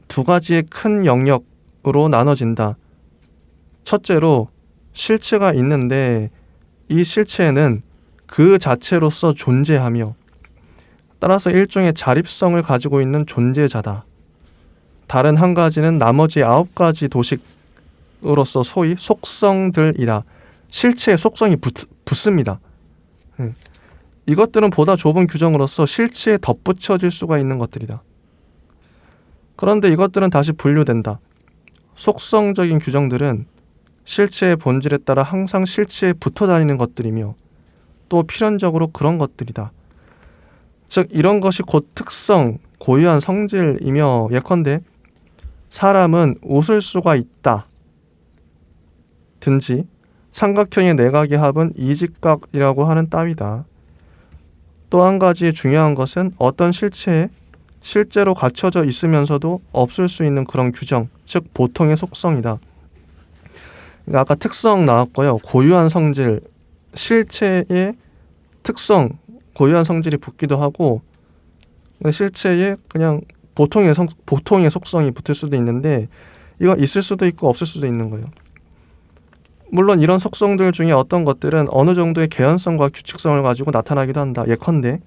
A: 두 가지의 큰 영역으로 나눠진다. 첫째로 실체가 있는데 이 실체는 그 자체로서 존재하며 따라서 일종의 자립성을 가지고 있는 존재자다. 다른 한 가지는 나머지 9가지 도식으로서 소위 속성들이다. 실체에 속성이 붙습니다. 이것들은 보다 좁은 규정으로서 실체에 덧붙여질 수가 있는 것들이다. 그런데 이것들은 다시 분류된다. 속성적인 규정들은 실체의 본질에 따라 항상 실체에 붙어 다니는 것들이며 또 필연적으로 그런 것들이다. 즉 이런 것이 곧 특성, 고유한 성질이며 예컨대 사람은 웃을 수가 있다. 든지 삼각형의 내각의 합은 이직각이라고 하는 따위다. 또 한 가지 중요한 것은 어떤 실체에 실제로 갖춰져 있으면서도 없을 수 있는 그런 규정, 즉 보통의 속성이다. 그러니까 아까 특성 나왔고요. 고유한 성질, 실체의 특성, 고유한 성질이 붙기도 하고 실체에 그냥 보통의 속성이 붙을 수도 있는데 이건 있을 수도 있고 없을 수도 있는 거예요. 물론 이런 속성들 중에 어떤 것들은 어느 정도의 개연성과 규칙성을 가지고 나타나기도 한다. 예컨대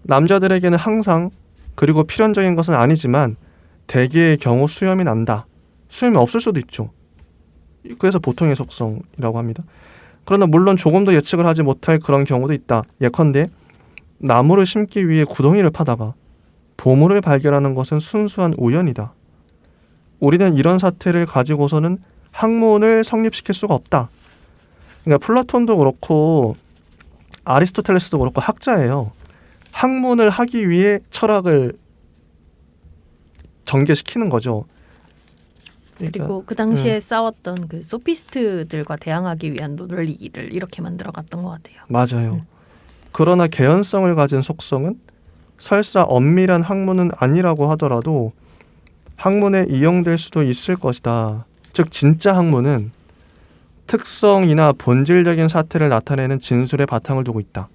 A: 남자들에게는 항상 그리고 필연적인 것은 아니지만 대개의 경우 수염이 난다. 수염이 없을 수도 있죠. 그래서 보통의 속성이라고 합니다. 그러나 물론 조금 더 예측을 하지 못할 그런 경우도 있다. 예컨대 나무를 심기 위해 구덩이를 파다가 보물을 발견하는 것은 순수한 우연이다. 우리는 이런 사태를 가지고서는 학문을 성립시킬 수가 없다. 그러니까 플라톤도 그렇고 아리스토텔레스도 그렇고 학자예요. 학문을 하기 위해 철학을 전개시키는 거죠. 그러니까,
B: 그리고 그 당시에 싸웠던 그 소피스트들과 대항하기 위한 논리를 이렇게 만들어갔던 것 같아요.
A: 맞아요. 그러나 개연성을 가진 속성은 설사 엄밀한 학문은 아니라고 하더라도 학문에 이용될 수도 있을 것이다. 즉 진짜 학문은 특성이나 본질적인 사태를 나타내는 진술의 바탕을 두고 있다.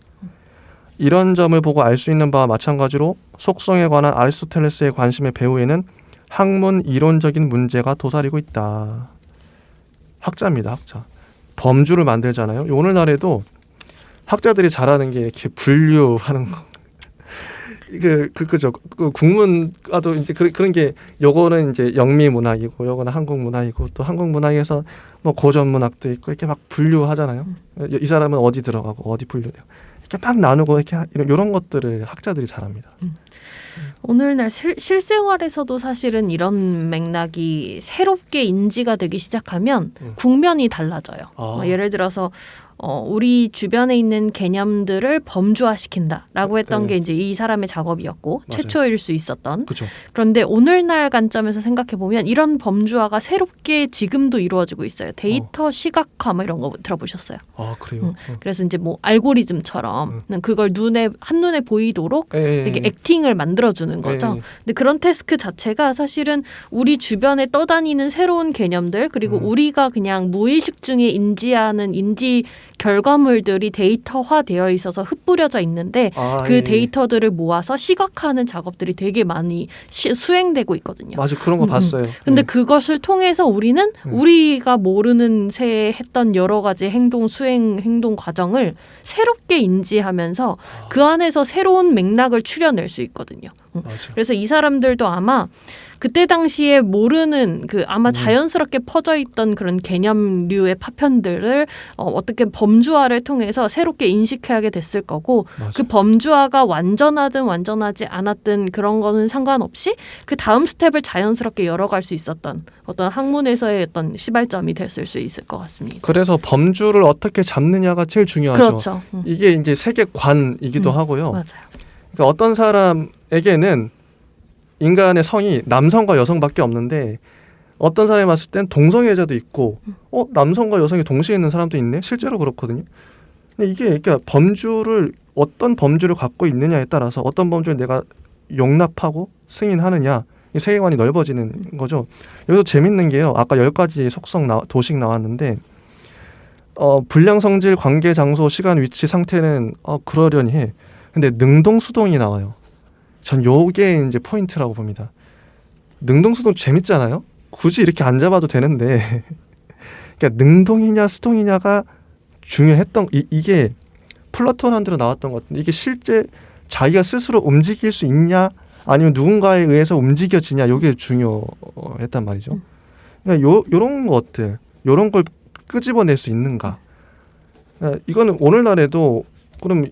A: 이런 점을 보고 알 수 있는 바와 마찬가지로 속성에 관한 아리스토텔레스의 관심의 배후에는 학문 이론적인 문제가 도사리고 있다. 학자입니다. 학자. 범주를 만들잖아요. 오늘날에도 학자들이 잘하는 게 이렇게 분류하는 거. 그죠. 그 국문과도 이제 그런 게 요거는 이제 영미 문학이고 요거는 한국 문학이고 또 한국 문학에서 뭐 고전 문학도 있고 이렇게 막 분류하잖아요. 이 사람은 어디 들어가고 어디 분류돼요. 이렇게 막 나누고 이렇게 이런 것들을 학자들이 잘합니다.
B: 오늘날 실생활에서도 사실은 이런 맥락이 새롭게 인지가 되기 시작하면 국면이 달라져요. 예를 들어서 우리 주변에 있는 개념들을 범주화시킨다라고 했던 게 이제 이 사람의 작업이었고
A: 맞아요.
B: 최초일 수 있었던.
A: 그렇죠.
B: 그런데 오늘날 관점에서 생각해 보면 이런 범주화가 새롭게 지금도 이루어지고 있어요. 데이터 시각화 뭐 이런 거 들어보셨어요?
A: 아 그래요.
B: 그래서 이제 뭐 알고리즘처럼 그걸 한눈에 보이도록 이렇게 액팅을 만들어주는 거죠. 근데 그런 태스크 자체가 사실은 우리 주변에 떠다니는 새로운 개념들 그리고 우리가 그냥 무의식 중에 인지하는 인지 결과물들이 데이터화되어 있어서 흩뿌려져 있는데 그 데이터들을 모아서 시각화하는 작업들이 되게 많이 수행되고 있거든요.
A: 맞아, 그런 거 봤어요.
B: 근데 그것을 통해서 우리는 우리가 모르는 새에 했던 여러 가지 행동 과정을 새롭게 인지하면서 그 안에서 새로운 맥락을 추려낼 수 있거든요. 그래서 이 사람들도 아마 그때 당시에 모르는 그 아마 자연스럽게 퍼져 있던 그런 개념류의 파편들을 어떻게 범주화를 통해서 새롭게 인식하게 됐을 거고
A: 맞아요.
B: 그 범주화가 완전하든 완전하지 않았든 그런 거는 상관없이 그 다음 스텝을 자연스럽게 열어갈 수 있었던 어떤 학문에서의 어떤 시발점이 됐을 수 있을 것 같습니다.
A: 그래서 범주를 어떻게 잡느냐가 제일 중요하죠.
B: 그렇죠.
A: 이게 이제 세계관이기도 하고요.
B: 맞아요.
A: 그러니까 어떤 사람에게는 인간의 성이 남성과 여성밖에 없는데 어떤 사람이 봤을 땐 동성애자도 있고 남성과 여성이 동시에 있는 사람도 있네. 실제로 그렇거든요. 근데 이게 그러니까 범주를 어떤 범주를 갖고 있느냐에 따라서 어떤 범주를 내가 용납하고 승인하느냐 이 세계관이 넓어지는 거죠. 여기서 재밌는 게요. 아까 10가지 속성 도식 나왔는데 불량 성질, 관계, 장소, 시간, 위치, 상태는 그러려니 해. 근데 능동수동이 나와요. 전 요게 이제 포인트라고 봅니다. 능동수동 재밌잖아요. 굳이 이렇게 안 잡아도 되는데 그러니까 능동이냐 수동이냐가 중요했던 이게 플라톤한테로 나왔던 것 같은데 이게 실제 자기가 스스로 움직일 수 있냐 아니면 누군가에 의해서 움직여지냐 요게 중요했단 말이죠. 그러니까 요런 것들 요런 걸 끄집어낼 수 있는가. 그러니까 이거는 오늘날에도 그럼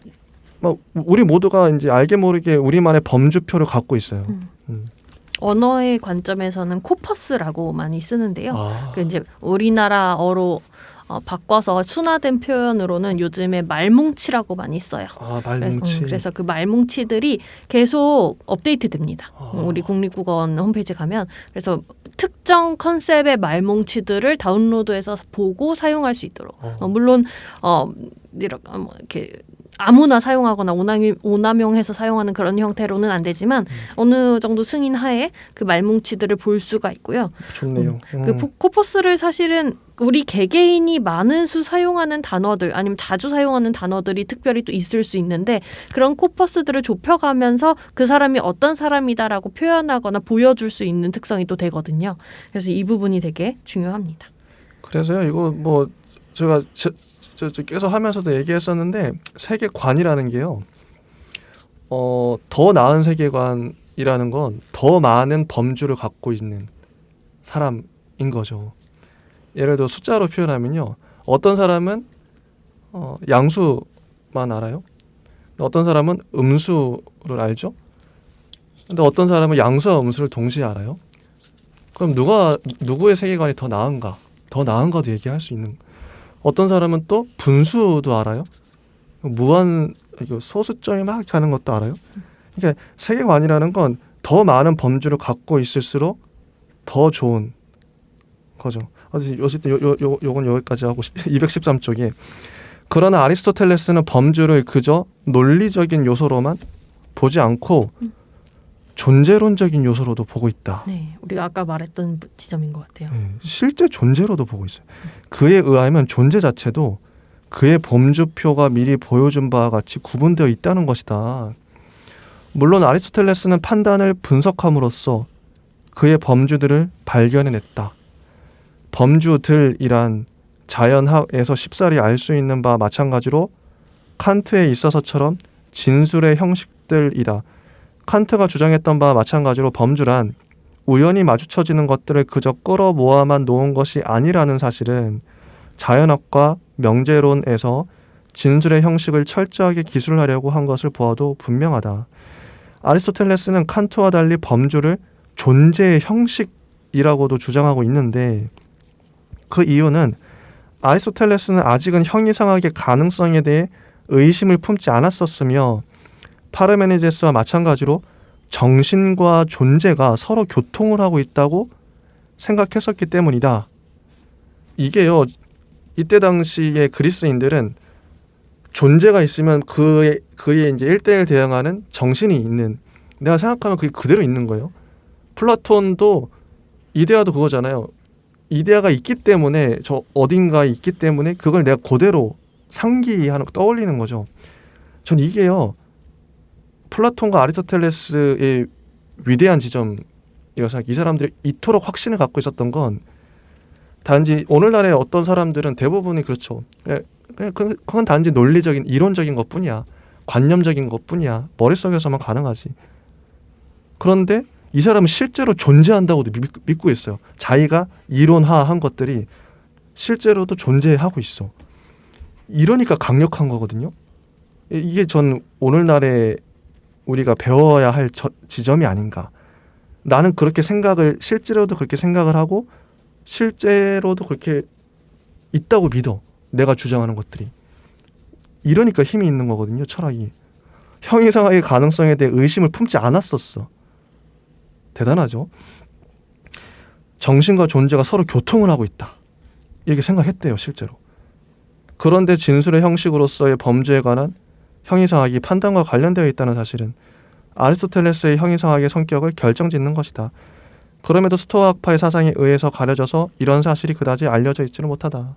A: 우리 모두가 이제 알게 모르게 우리만의 범주표를 갖고 있어요.
B: 언어의 관점에서는 코퍼스라고 많이 쓰는데요. 그 이제 우리나라어로 바꿔서 순화된 표현으로는 요즘에 말뭉치라고 많이 써요.
A: 말뭉치.
B: 그래서 그 말뭉치들이 계속 업데이트됩니다. 우리 국립국어원 홈페이지 가면 그래서 특정 컨셉의 말뭉치들을 다운로드해서 보고 사용할 수 있도록. 물론 이렇게 아무나 사용하거나 오남용해서 사용하는 그런 형태로는 안 되지만 어느 정도 승인하에 그 말뭉치들을 볼 수가 있고요.
A: 좋네요.
B: 그 코퍼스를 사실은 우리 개개인이 많은 수 사용하는 단어들 아니면 자주 사용하는 단어들이 특별히 또 있을 수 있는데 그런 코퍼스들을 좁혀가면서 그 사람이 어떤 사람이다라고 표현하거나 보여줄 수 있는 특성이 또 되거든요. 그래서 이 부분이 되게 중요합니다.
A: 그래서요 이거 뭐 제가 계속 하면서도 얘기했었는데 세계관이라는 게요. 더 나은 세계관이라는 건 더 많은 범주를 갖고 있는 사람인 거죠. 예를 들어 숫자로 표현하면요. 어떤 사람은 양수만 알아요. 어떤 사람은 음수를 알죠. 근데 어떤 사람은 양수와 음수를 동시에 알아요. 그럼 누구의 세계관이 더 나은가? 더 나은가도 얘기할 수 있는. 어떤 사람은 또 분수도 알아요. 무한 소수점이 막 가는 것도 알아요. 그러니까 세계관이라는 건 더 많은 범주를 갖고 있을수록 더 좋은 거죠. 어쨌든 요건 여기까지 하고 213쪽에 그러나 아리스토텔레스는 범주를 그저 논리적인 요소로만 보지 않고 존재론적인 요소로도 보고 있다.
B: 네, 우리가 아까 말했던 지점인 것 같아요.
A: 네, 실제 존재로도 보고 있어요. 그에 의하면 존재 자체도 그의 범주표가 미리 보여준 바와 같이 구분되어 있다는 것이다. 물론 아리스토텔레스는 판단을 분석함으로써 그의 범주들을 발견해냈다. 범주들이란 자연학에서 쉽사리 알 수 있는 바와 마찬가지로 칸트에 있어서처럼 진술의 형식들이다. 칸트가 주장했던 바와 마찬가지로 범주란 우연히 마주쳐지는 것들을 그저 끌어모아만 놓은 것이 아니라는 사실은 자연학과 명제론에서 진술의 형식을 철저하게 기술하려고 한 것을 보아도 분명하다. 아리스토텔레스는 칸트와 달리 범주를 존재의 형식이라고도 주장하고 있는데 그 이유는 아리스토텔레스는 아직은 형이상학의 가능성에 대해 의심을 품지 않았었으며 파르메니데스와 마찬가지로 정신과 존재가 서로 교통을 하고 있다고 생각했었기 때문이다. 이게요. 이때 당시의 그리스인들은 존재가 있으면 그의 이제 1대1 대응하는 정신이 있는 내가 생각하면 그게 그대로 있는 거예요. 플라톤도 이데아도 그거잖아요. 이데아가 있기 때문에 저 어딘가에 있기 때문에 그걸 내가 그대로 상기하는 떠올리는 거죠. 전 이게요. 플라톤과 아리스토텔레스의 위대한 지점이라고 생각해요. 이 사람들이 이토록 확신을 갖고 있었던 건 단지 오늘날의 어떤 사람들은 대부분이 그렇죠. 그건 단지 논리적인 이론적인 것뿐이야. 관념적인 것뿐이야. 머릿속에서만 가능하지. 그런데 이 사람은 실제로 존재한다고도 믿고 있어요. 자기가 이론화한 것들이 실제로도 존재하고 있어. 이러니까 강력한 거거든요. 이게 전 오늘날에 우리가 배워야 할 지점이 아닌가. 나는 그렇게 실제로도 그렇게 생각을 하고 실제로도 그렇게 있다고 믿어. 내가 주장하는 것들이. 이러니까 힘이 있는 거거든요. 철학이. 형이상학의 가능성에 대해 의심을 품지 않았었어. 대단하죠. 정신과 존재가 서로 교통을 하고 있다. 이렇게 생각했대요. 실제로. 그런데 진술의 형식으로서의 범죄에 관한 형이상학이 판단과 관련되어 있다는 사실은 아리스토텔레스의 형이상학의 성격을 결정짓는 것이다. 그럼에도 스토아학파의 사상에 의해서 가려져서 이런 사실이 그다지 알려져 있지는 못하다.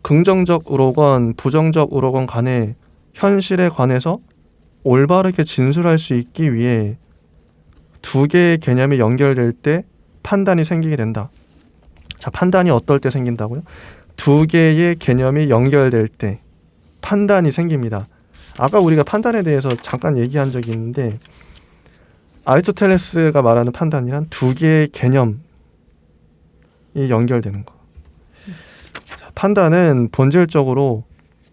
A: 긍정적으로건 부정적으로건 간에 현실에 관해서 올바르게 진술할 수 있기 위해 두 개의 개념이 연결될 때 판단이 생기게 된다. 자, 판단이 어떨 때 생긴다고요? 두 개의 개념이 연결될 때 판단이 생깁니다. 아까 우리가 판단에 대해서 잠깐 얘기한 적이 있는데 아리스토텔레스가 말하는 판단이란 두 개의 개념이 연결되는 거. 자, 판단은 본질적으로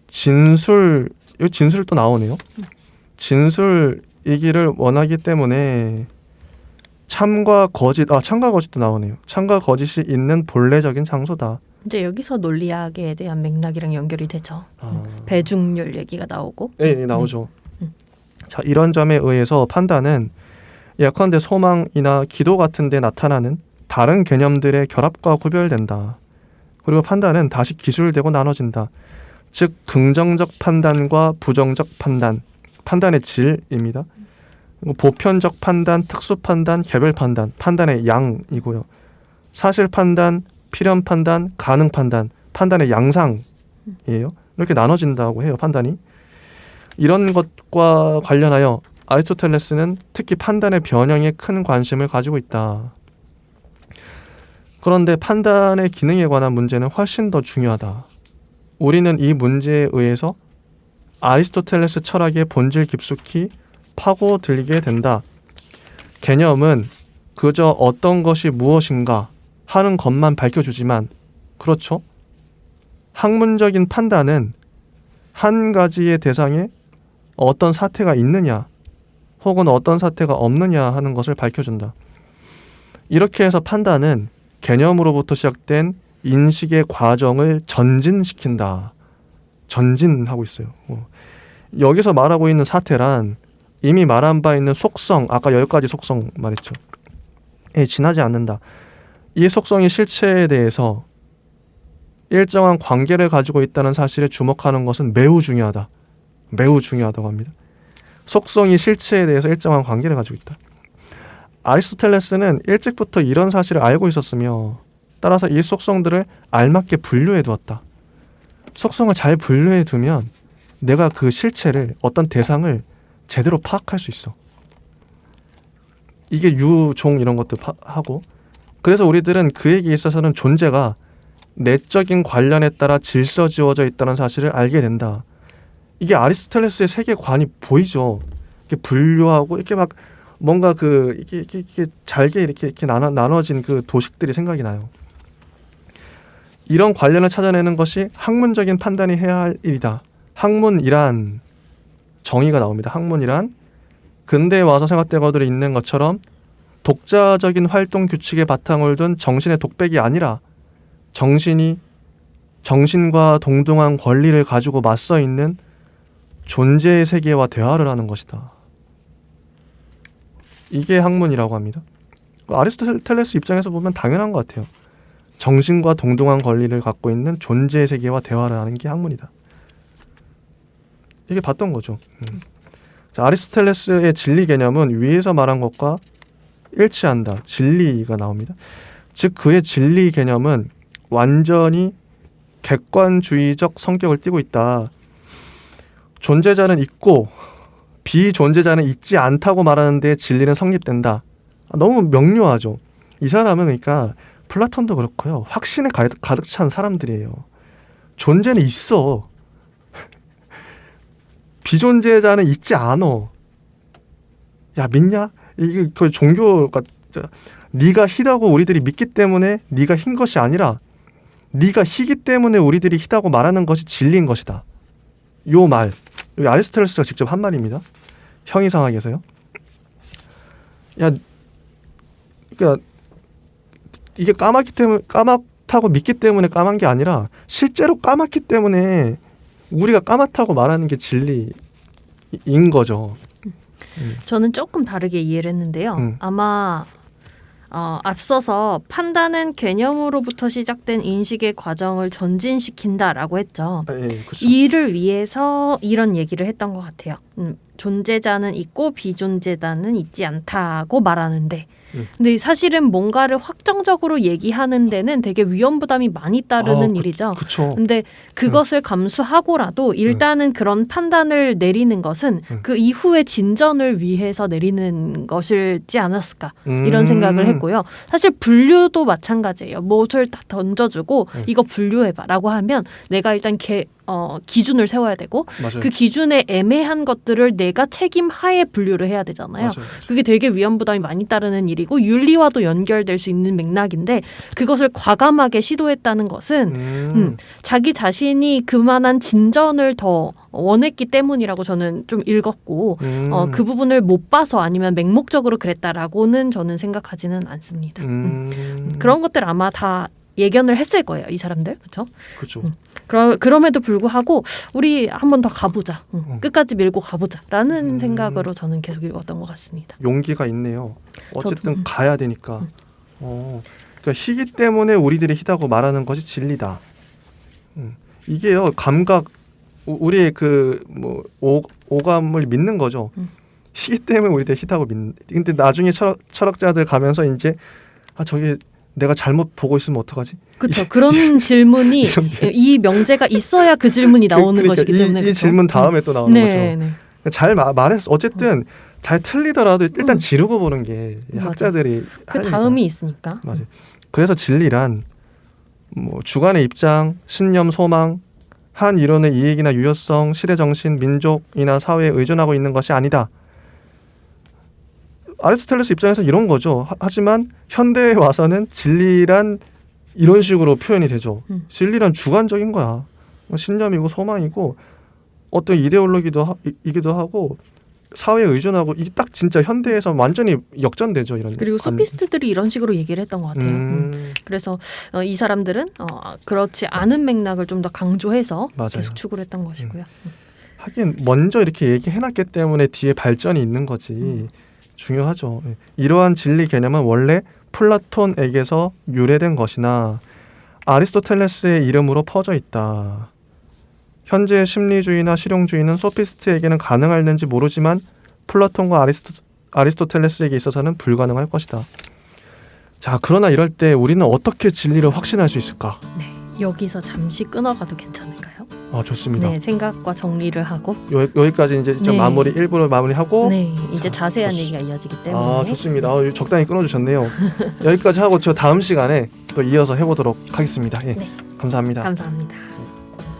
A: 진술 또 나오네요. 진술 얘기를 원하기 때문에 참과 거짓도 나오네요. 참과 거짓이 있는 본래적인 장소다.
B: 이제 여기서 논리학에 대한 맥락이랑 연결이 되죠. 배중률 얘기가 나오고.
A: 네, 나오죠. 자, 이런 점에 의해서 판단은 예컨대 소망이나 기도 같은 데 나타나는 다른 개념들의 결합과 구별된다. 그리고 판단은 다시 기술되고 나눠진다. 즉 긍정적 판단과 부정적 판단, 판단의 질입니다. 보편적 판단, 특수 판단, 개별 판단, 판단의 양이고요. 사실 판단, 필연 판단, 가능 판단, 판단의 양상이에요. 이렇게 나눠진다고 해요. 판단이. 이런 것과 관련하여 아리스토텔레스는 특히 판단의 변형에 큰 관심을 가지고 있다. 그런데 판단의 기능에 관한 문제는 훨씬 더 중요하다. 우리는 이 문제에 의해서 아리스토텔레스 철학의 본질 깊숙이 파고들게 된다. 개념은 그저 어떤 것이 무엇인가 하는 것만 밝혀주지만, 그렇죠? 학문적인 판단은 한 가지의 대상에 어떤 사태가 있느냐 혹은 어떤 사태가 없느냐 하는 것을 밝혀준다. 이렇게 해서 판단은 개념으로부터 시작된 인식의 과정을 전진시킨다. 전진하고 있어요. 여기서 말하고 있는 사태란 이미 말한 바 있는 속성, 아까 10가지 속성 말했죠. 지나지 않는다. 이 속성이 실체에 대해서 일정한 관계를 가지고 있다는 사실에 주목하는 것은 매우 중요하다. 매우 중요하다고 합니다. 속성이 실체에 대해서 일정한 관계를 가지고 있다. 아리스토텔레스는 일찍부터 이런 사실을 알고 있었으며 따라서 이 속성들을 알맞게 분류해 두었다. 속성을 잘 분류해 두면 내가 그 실체를, 어떤 대상을 제대로 파악할 수 있어. 이게 유종 이런 것도 하고, 그래서 우리들은 그에게 있어서는 존재가 내적인 관련에 따라 질서지어져 있다는 사실을 알게 된다. 이게 아리스토텔레스의 세계관이 보이죠. 이렇게 분류하고 이렇게 막 뭔가 이렇게 잘게 이렇게 나눠진 그 도식들이 생각이 나요. 이런 관련을 찾아내는 것이 학문적인 판단이 해야 할 일이다. 학문이란 정의가 나옵니다. 학문이란 근대에 와서 생각되고들 있는 것처럼 독자적인 활동 규칙에 바탕을 둔 정신의 독백이 아니라 정신과 동등한 권리를 가지고 맞서 있는 존재의 세계와 대화를 하는 것이다. 이게 학문이라고 합니다. 아리스토텔레스 입장에서 보면 당연한 것 같아요. 정신과 동등한 권리를 갖고 있는 존재의 세계와 대화를 하는 게 학문이다. 이게 봤던 거죠. 자, 아리스토텔레스의 진리 개념은 위에서 말한 것과 일치한다. 진리가 나옵니다. 즉 그의 진리 개념은 완전히 객관주의적 성격을 띠고 있다. 존재자는 있고 비존재자는 있지 않다고 말하는 데 진리는 성립된다. 너무 명료하죠. 이 사람은 그러니까 플라톤도 그렇고요. 확신에 가득 찬 사람들이에요. 존재는 있어. 비존재자는 있지 않어. 야, 믿냐? 이게 거의 종교가 네가 희다고 우리들이 믿기 때문에 네가 흰 것이 아니라 네가 희기 때문에 우리들이 희다고 말하는 것이 진리인 것이다. 요 말, 여기 아리스토텔레스가 직접 한 말입니다. 형이상학에서요. 야, 그러니까 이게 까맣다고 믿기 때문에 까만 게 아니라 실제로 까맣기 때문에 우리가 까맣다고 말하는 게 진리인 거죠.
B: 저는 조금 다르게 이해를 했는데요. 아마 앞서서 판단은 개념으로부터 시작된 인식의 과정을 전진시킨다라고 했죠.
A: 예, 그렇죠.
B: 이를 위해서 이런 얘기를 했던 것 같아요. 존재자는 있고 비존재자는 있지 않다고 말하는데 근데 사실은 뭔가를 확정적으로 얘기하는 데는 되게 위험 부담이 많이 따르는 일이죠.
A: 그쵸.
B: 근데 그것을 감수하고라도 일단은 그런 판단을 내리는 것은 그 이후의 진전을 위해서 내리는 것이지 않았을까 이런 생각을 했고요. 사실 분류도 마찬가지예요. 무엇을 다 던져주고 이거 분류해봐라고 하면 내가 일단 기준을 세워야 되고
A: 맞아요.
B: 그 기준에 애매한 것들을 내가 책임하에 분류를 해야 되잖아요.
A: 맞아요.
B: 그게 되게 위험 부담이 많이 따르는 일이고 윤리와도 연결될 수 있는 맥락인데 그것을 과감하게 시도했다는 것은 자기 자신이 그만한 진전을 더 원했기 때문이라고 저는 좀 읽었고 그 부분을 못 봐서 아니면 맹목적으로 그랬다라고는 저는 생각하지는 않습니다. 그런 것들 아마 다 예견을 했을 거예요, 이 사람들. 그렇죠?
A: 그렇죠.
B: 그럼에도 불구하고 우리 한 번 더 가보자. 끝까지 밀고 가보자라는 생각으로 저는 계속 읽었던 것 같습니다.
A: 용기가 있네요. 어쨌든
B: 저도,
A: 가야 되니까. 그러니까 희기 때문에 우리들이 희다고 말하는 것이 진리다. 이게요 감각 우리의 그 뭐 오감을 믿는 거죠. 희기 때문에 우리들이 희다고 믿는. 근데 나중에 철학자들 가면서 이제 저게 내가 잘못 보고 있으면 어떡하지?
B: 그렇죠. 그런 질문이 이 명제가 있어야 그 질문이 나오는
A: 그러니까
B: 것이기 때문에
A: 이
B: 그렇죠?
A: 질문 다음에 또 나오는 거죠.
B: 네.
A: 잘 말했어. 어쨌든 잘 틀리더라도 일단 지르고 보는 게 학자들이
B: 그
A: 하니까.
B: 다음이 있으니까.
A: 맞아요. 그래서 진리란 뭐 주관의 입장, 신념, 소망, 한 이론의 이익이나 유효성, 시대 정신, 민족이나 사회에 의존하고 있는 것이 아니다. 아리스토텔레스 입장에서 이런 거죠. 하지만 현대에 와서는 진리란 이런 식으로 표현이 되죠. 진리란 주관적인 거야. 신념이고 소망이고 어떤 이데올로기이기도 하고 사회에 의존하고 이게 딱 진짜 현대에서 완전히 역전되죠. 이런.
B: 그리고 소피스트들이 이런 식으로 얘기를 했던 것 같아요. 그래서 이 사람들은 그렇지 않은 맥락을 좀 더 강조해서
A: 맞아요.
B: 계속 추구를 했던 것이고요.
A: 하긴 먼저 이렇게 얘기해놨기 때문에 뒤에 발전이 있는 거지. 중요하죠. 이러한 진리 개념은 원래 플라톤에게서 유래된 것이나 아리스토텔레스의 이름으로 퍼져 있다. 현재의 심리주의나 실용주의는 소피스트에게는 가능할는지 모르지만 플라톤과 아리스토텔레스에게 있어서는 불가능할 것이다. 자, 그러나 이럴 때 우리는 어떻게 진리를 확신할 수 있을까?
B: 네, 여기서 잠시 끊어가도 괜찮을까요?
A: 좋습니다.
B: 네, 생각과 정리를 하고
A: 여기까지 이제 좀
B: 네.
A: 일부러 마무리하고
B: 네, 이제
A: 자,
B: 자세한 얘기가 이어지기 때문에
A: 좋습니다. 적당히 끊어주셨네요. 여기까지 하고 저 다음 시간에 또 이어서 해보도록 하겠습니다. 예,
B: 네.
A: 감사합니다.
B: 감사합니다.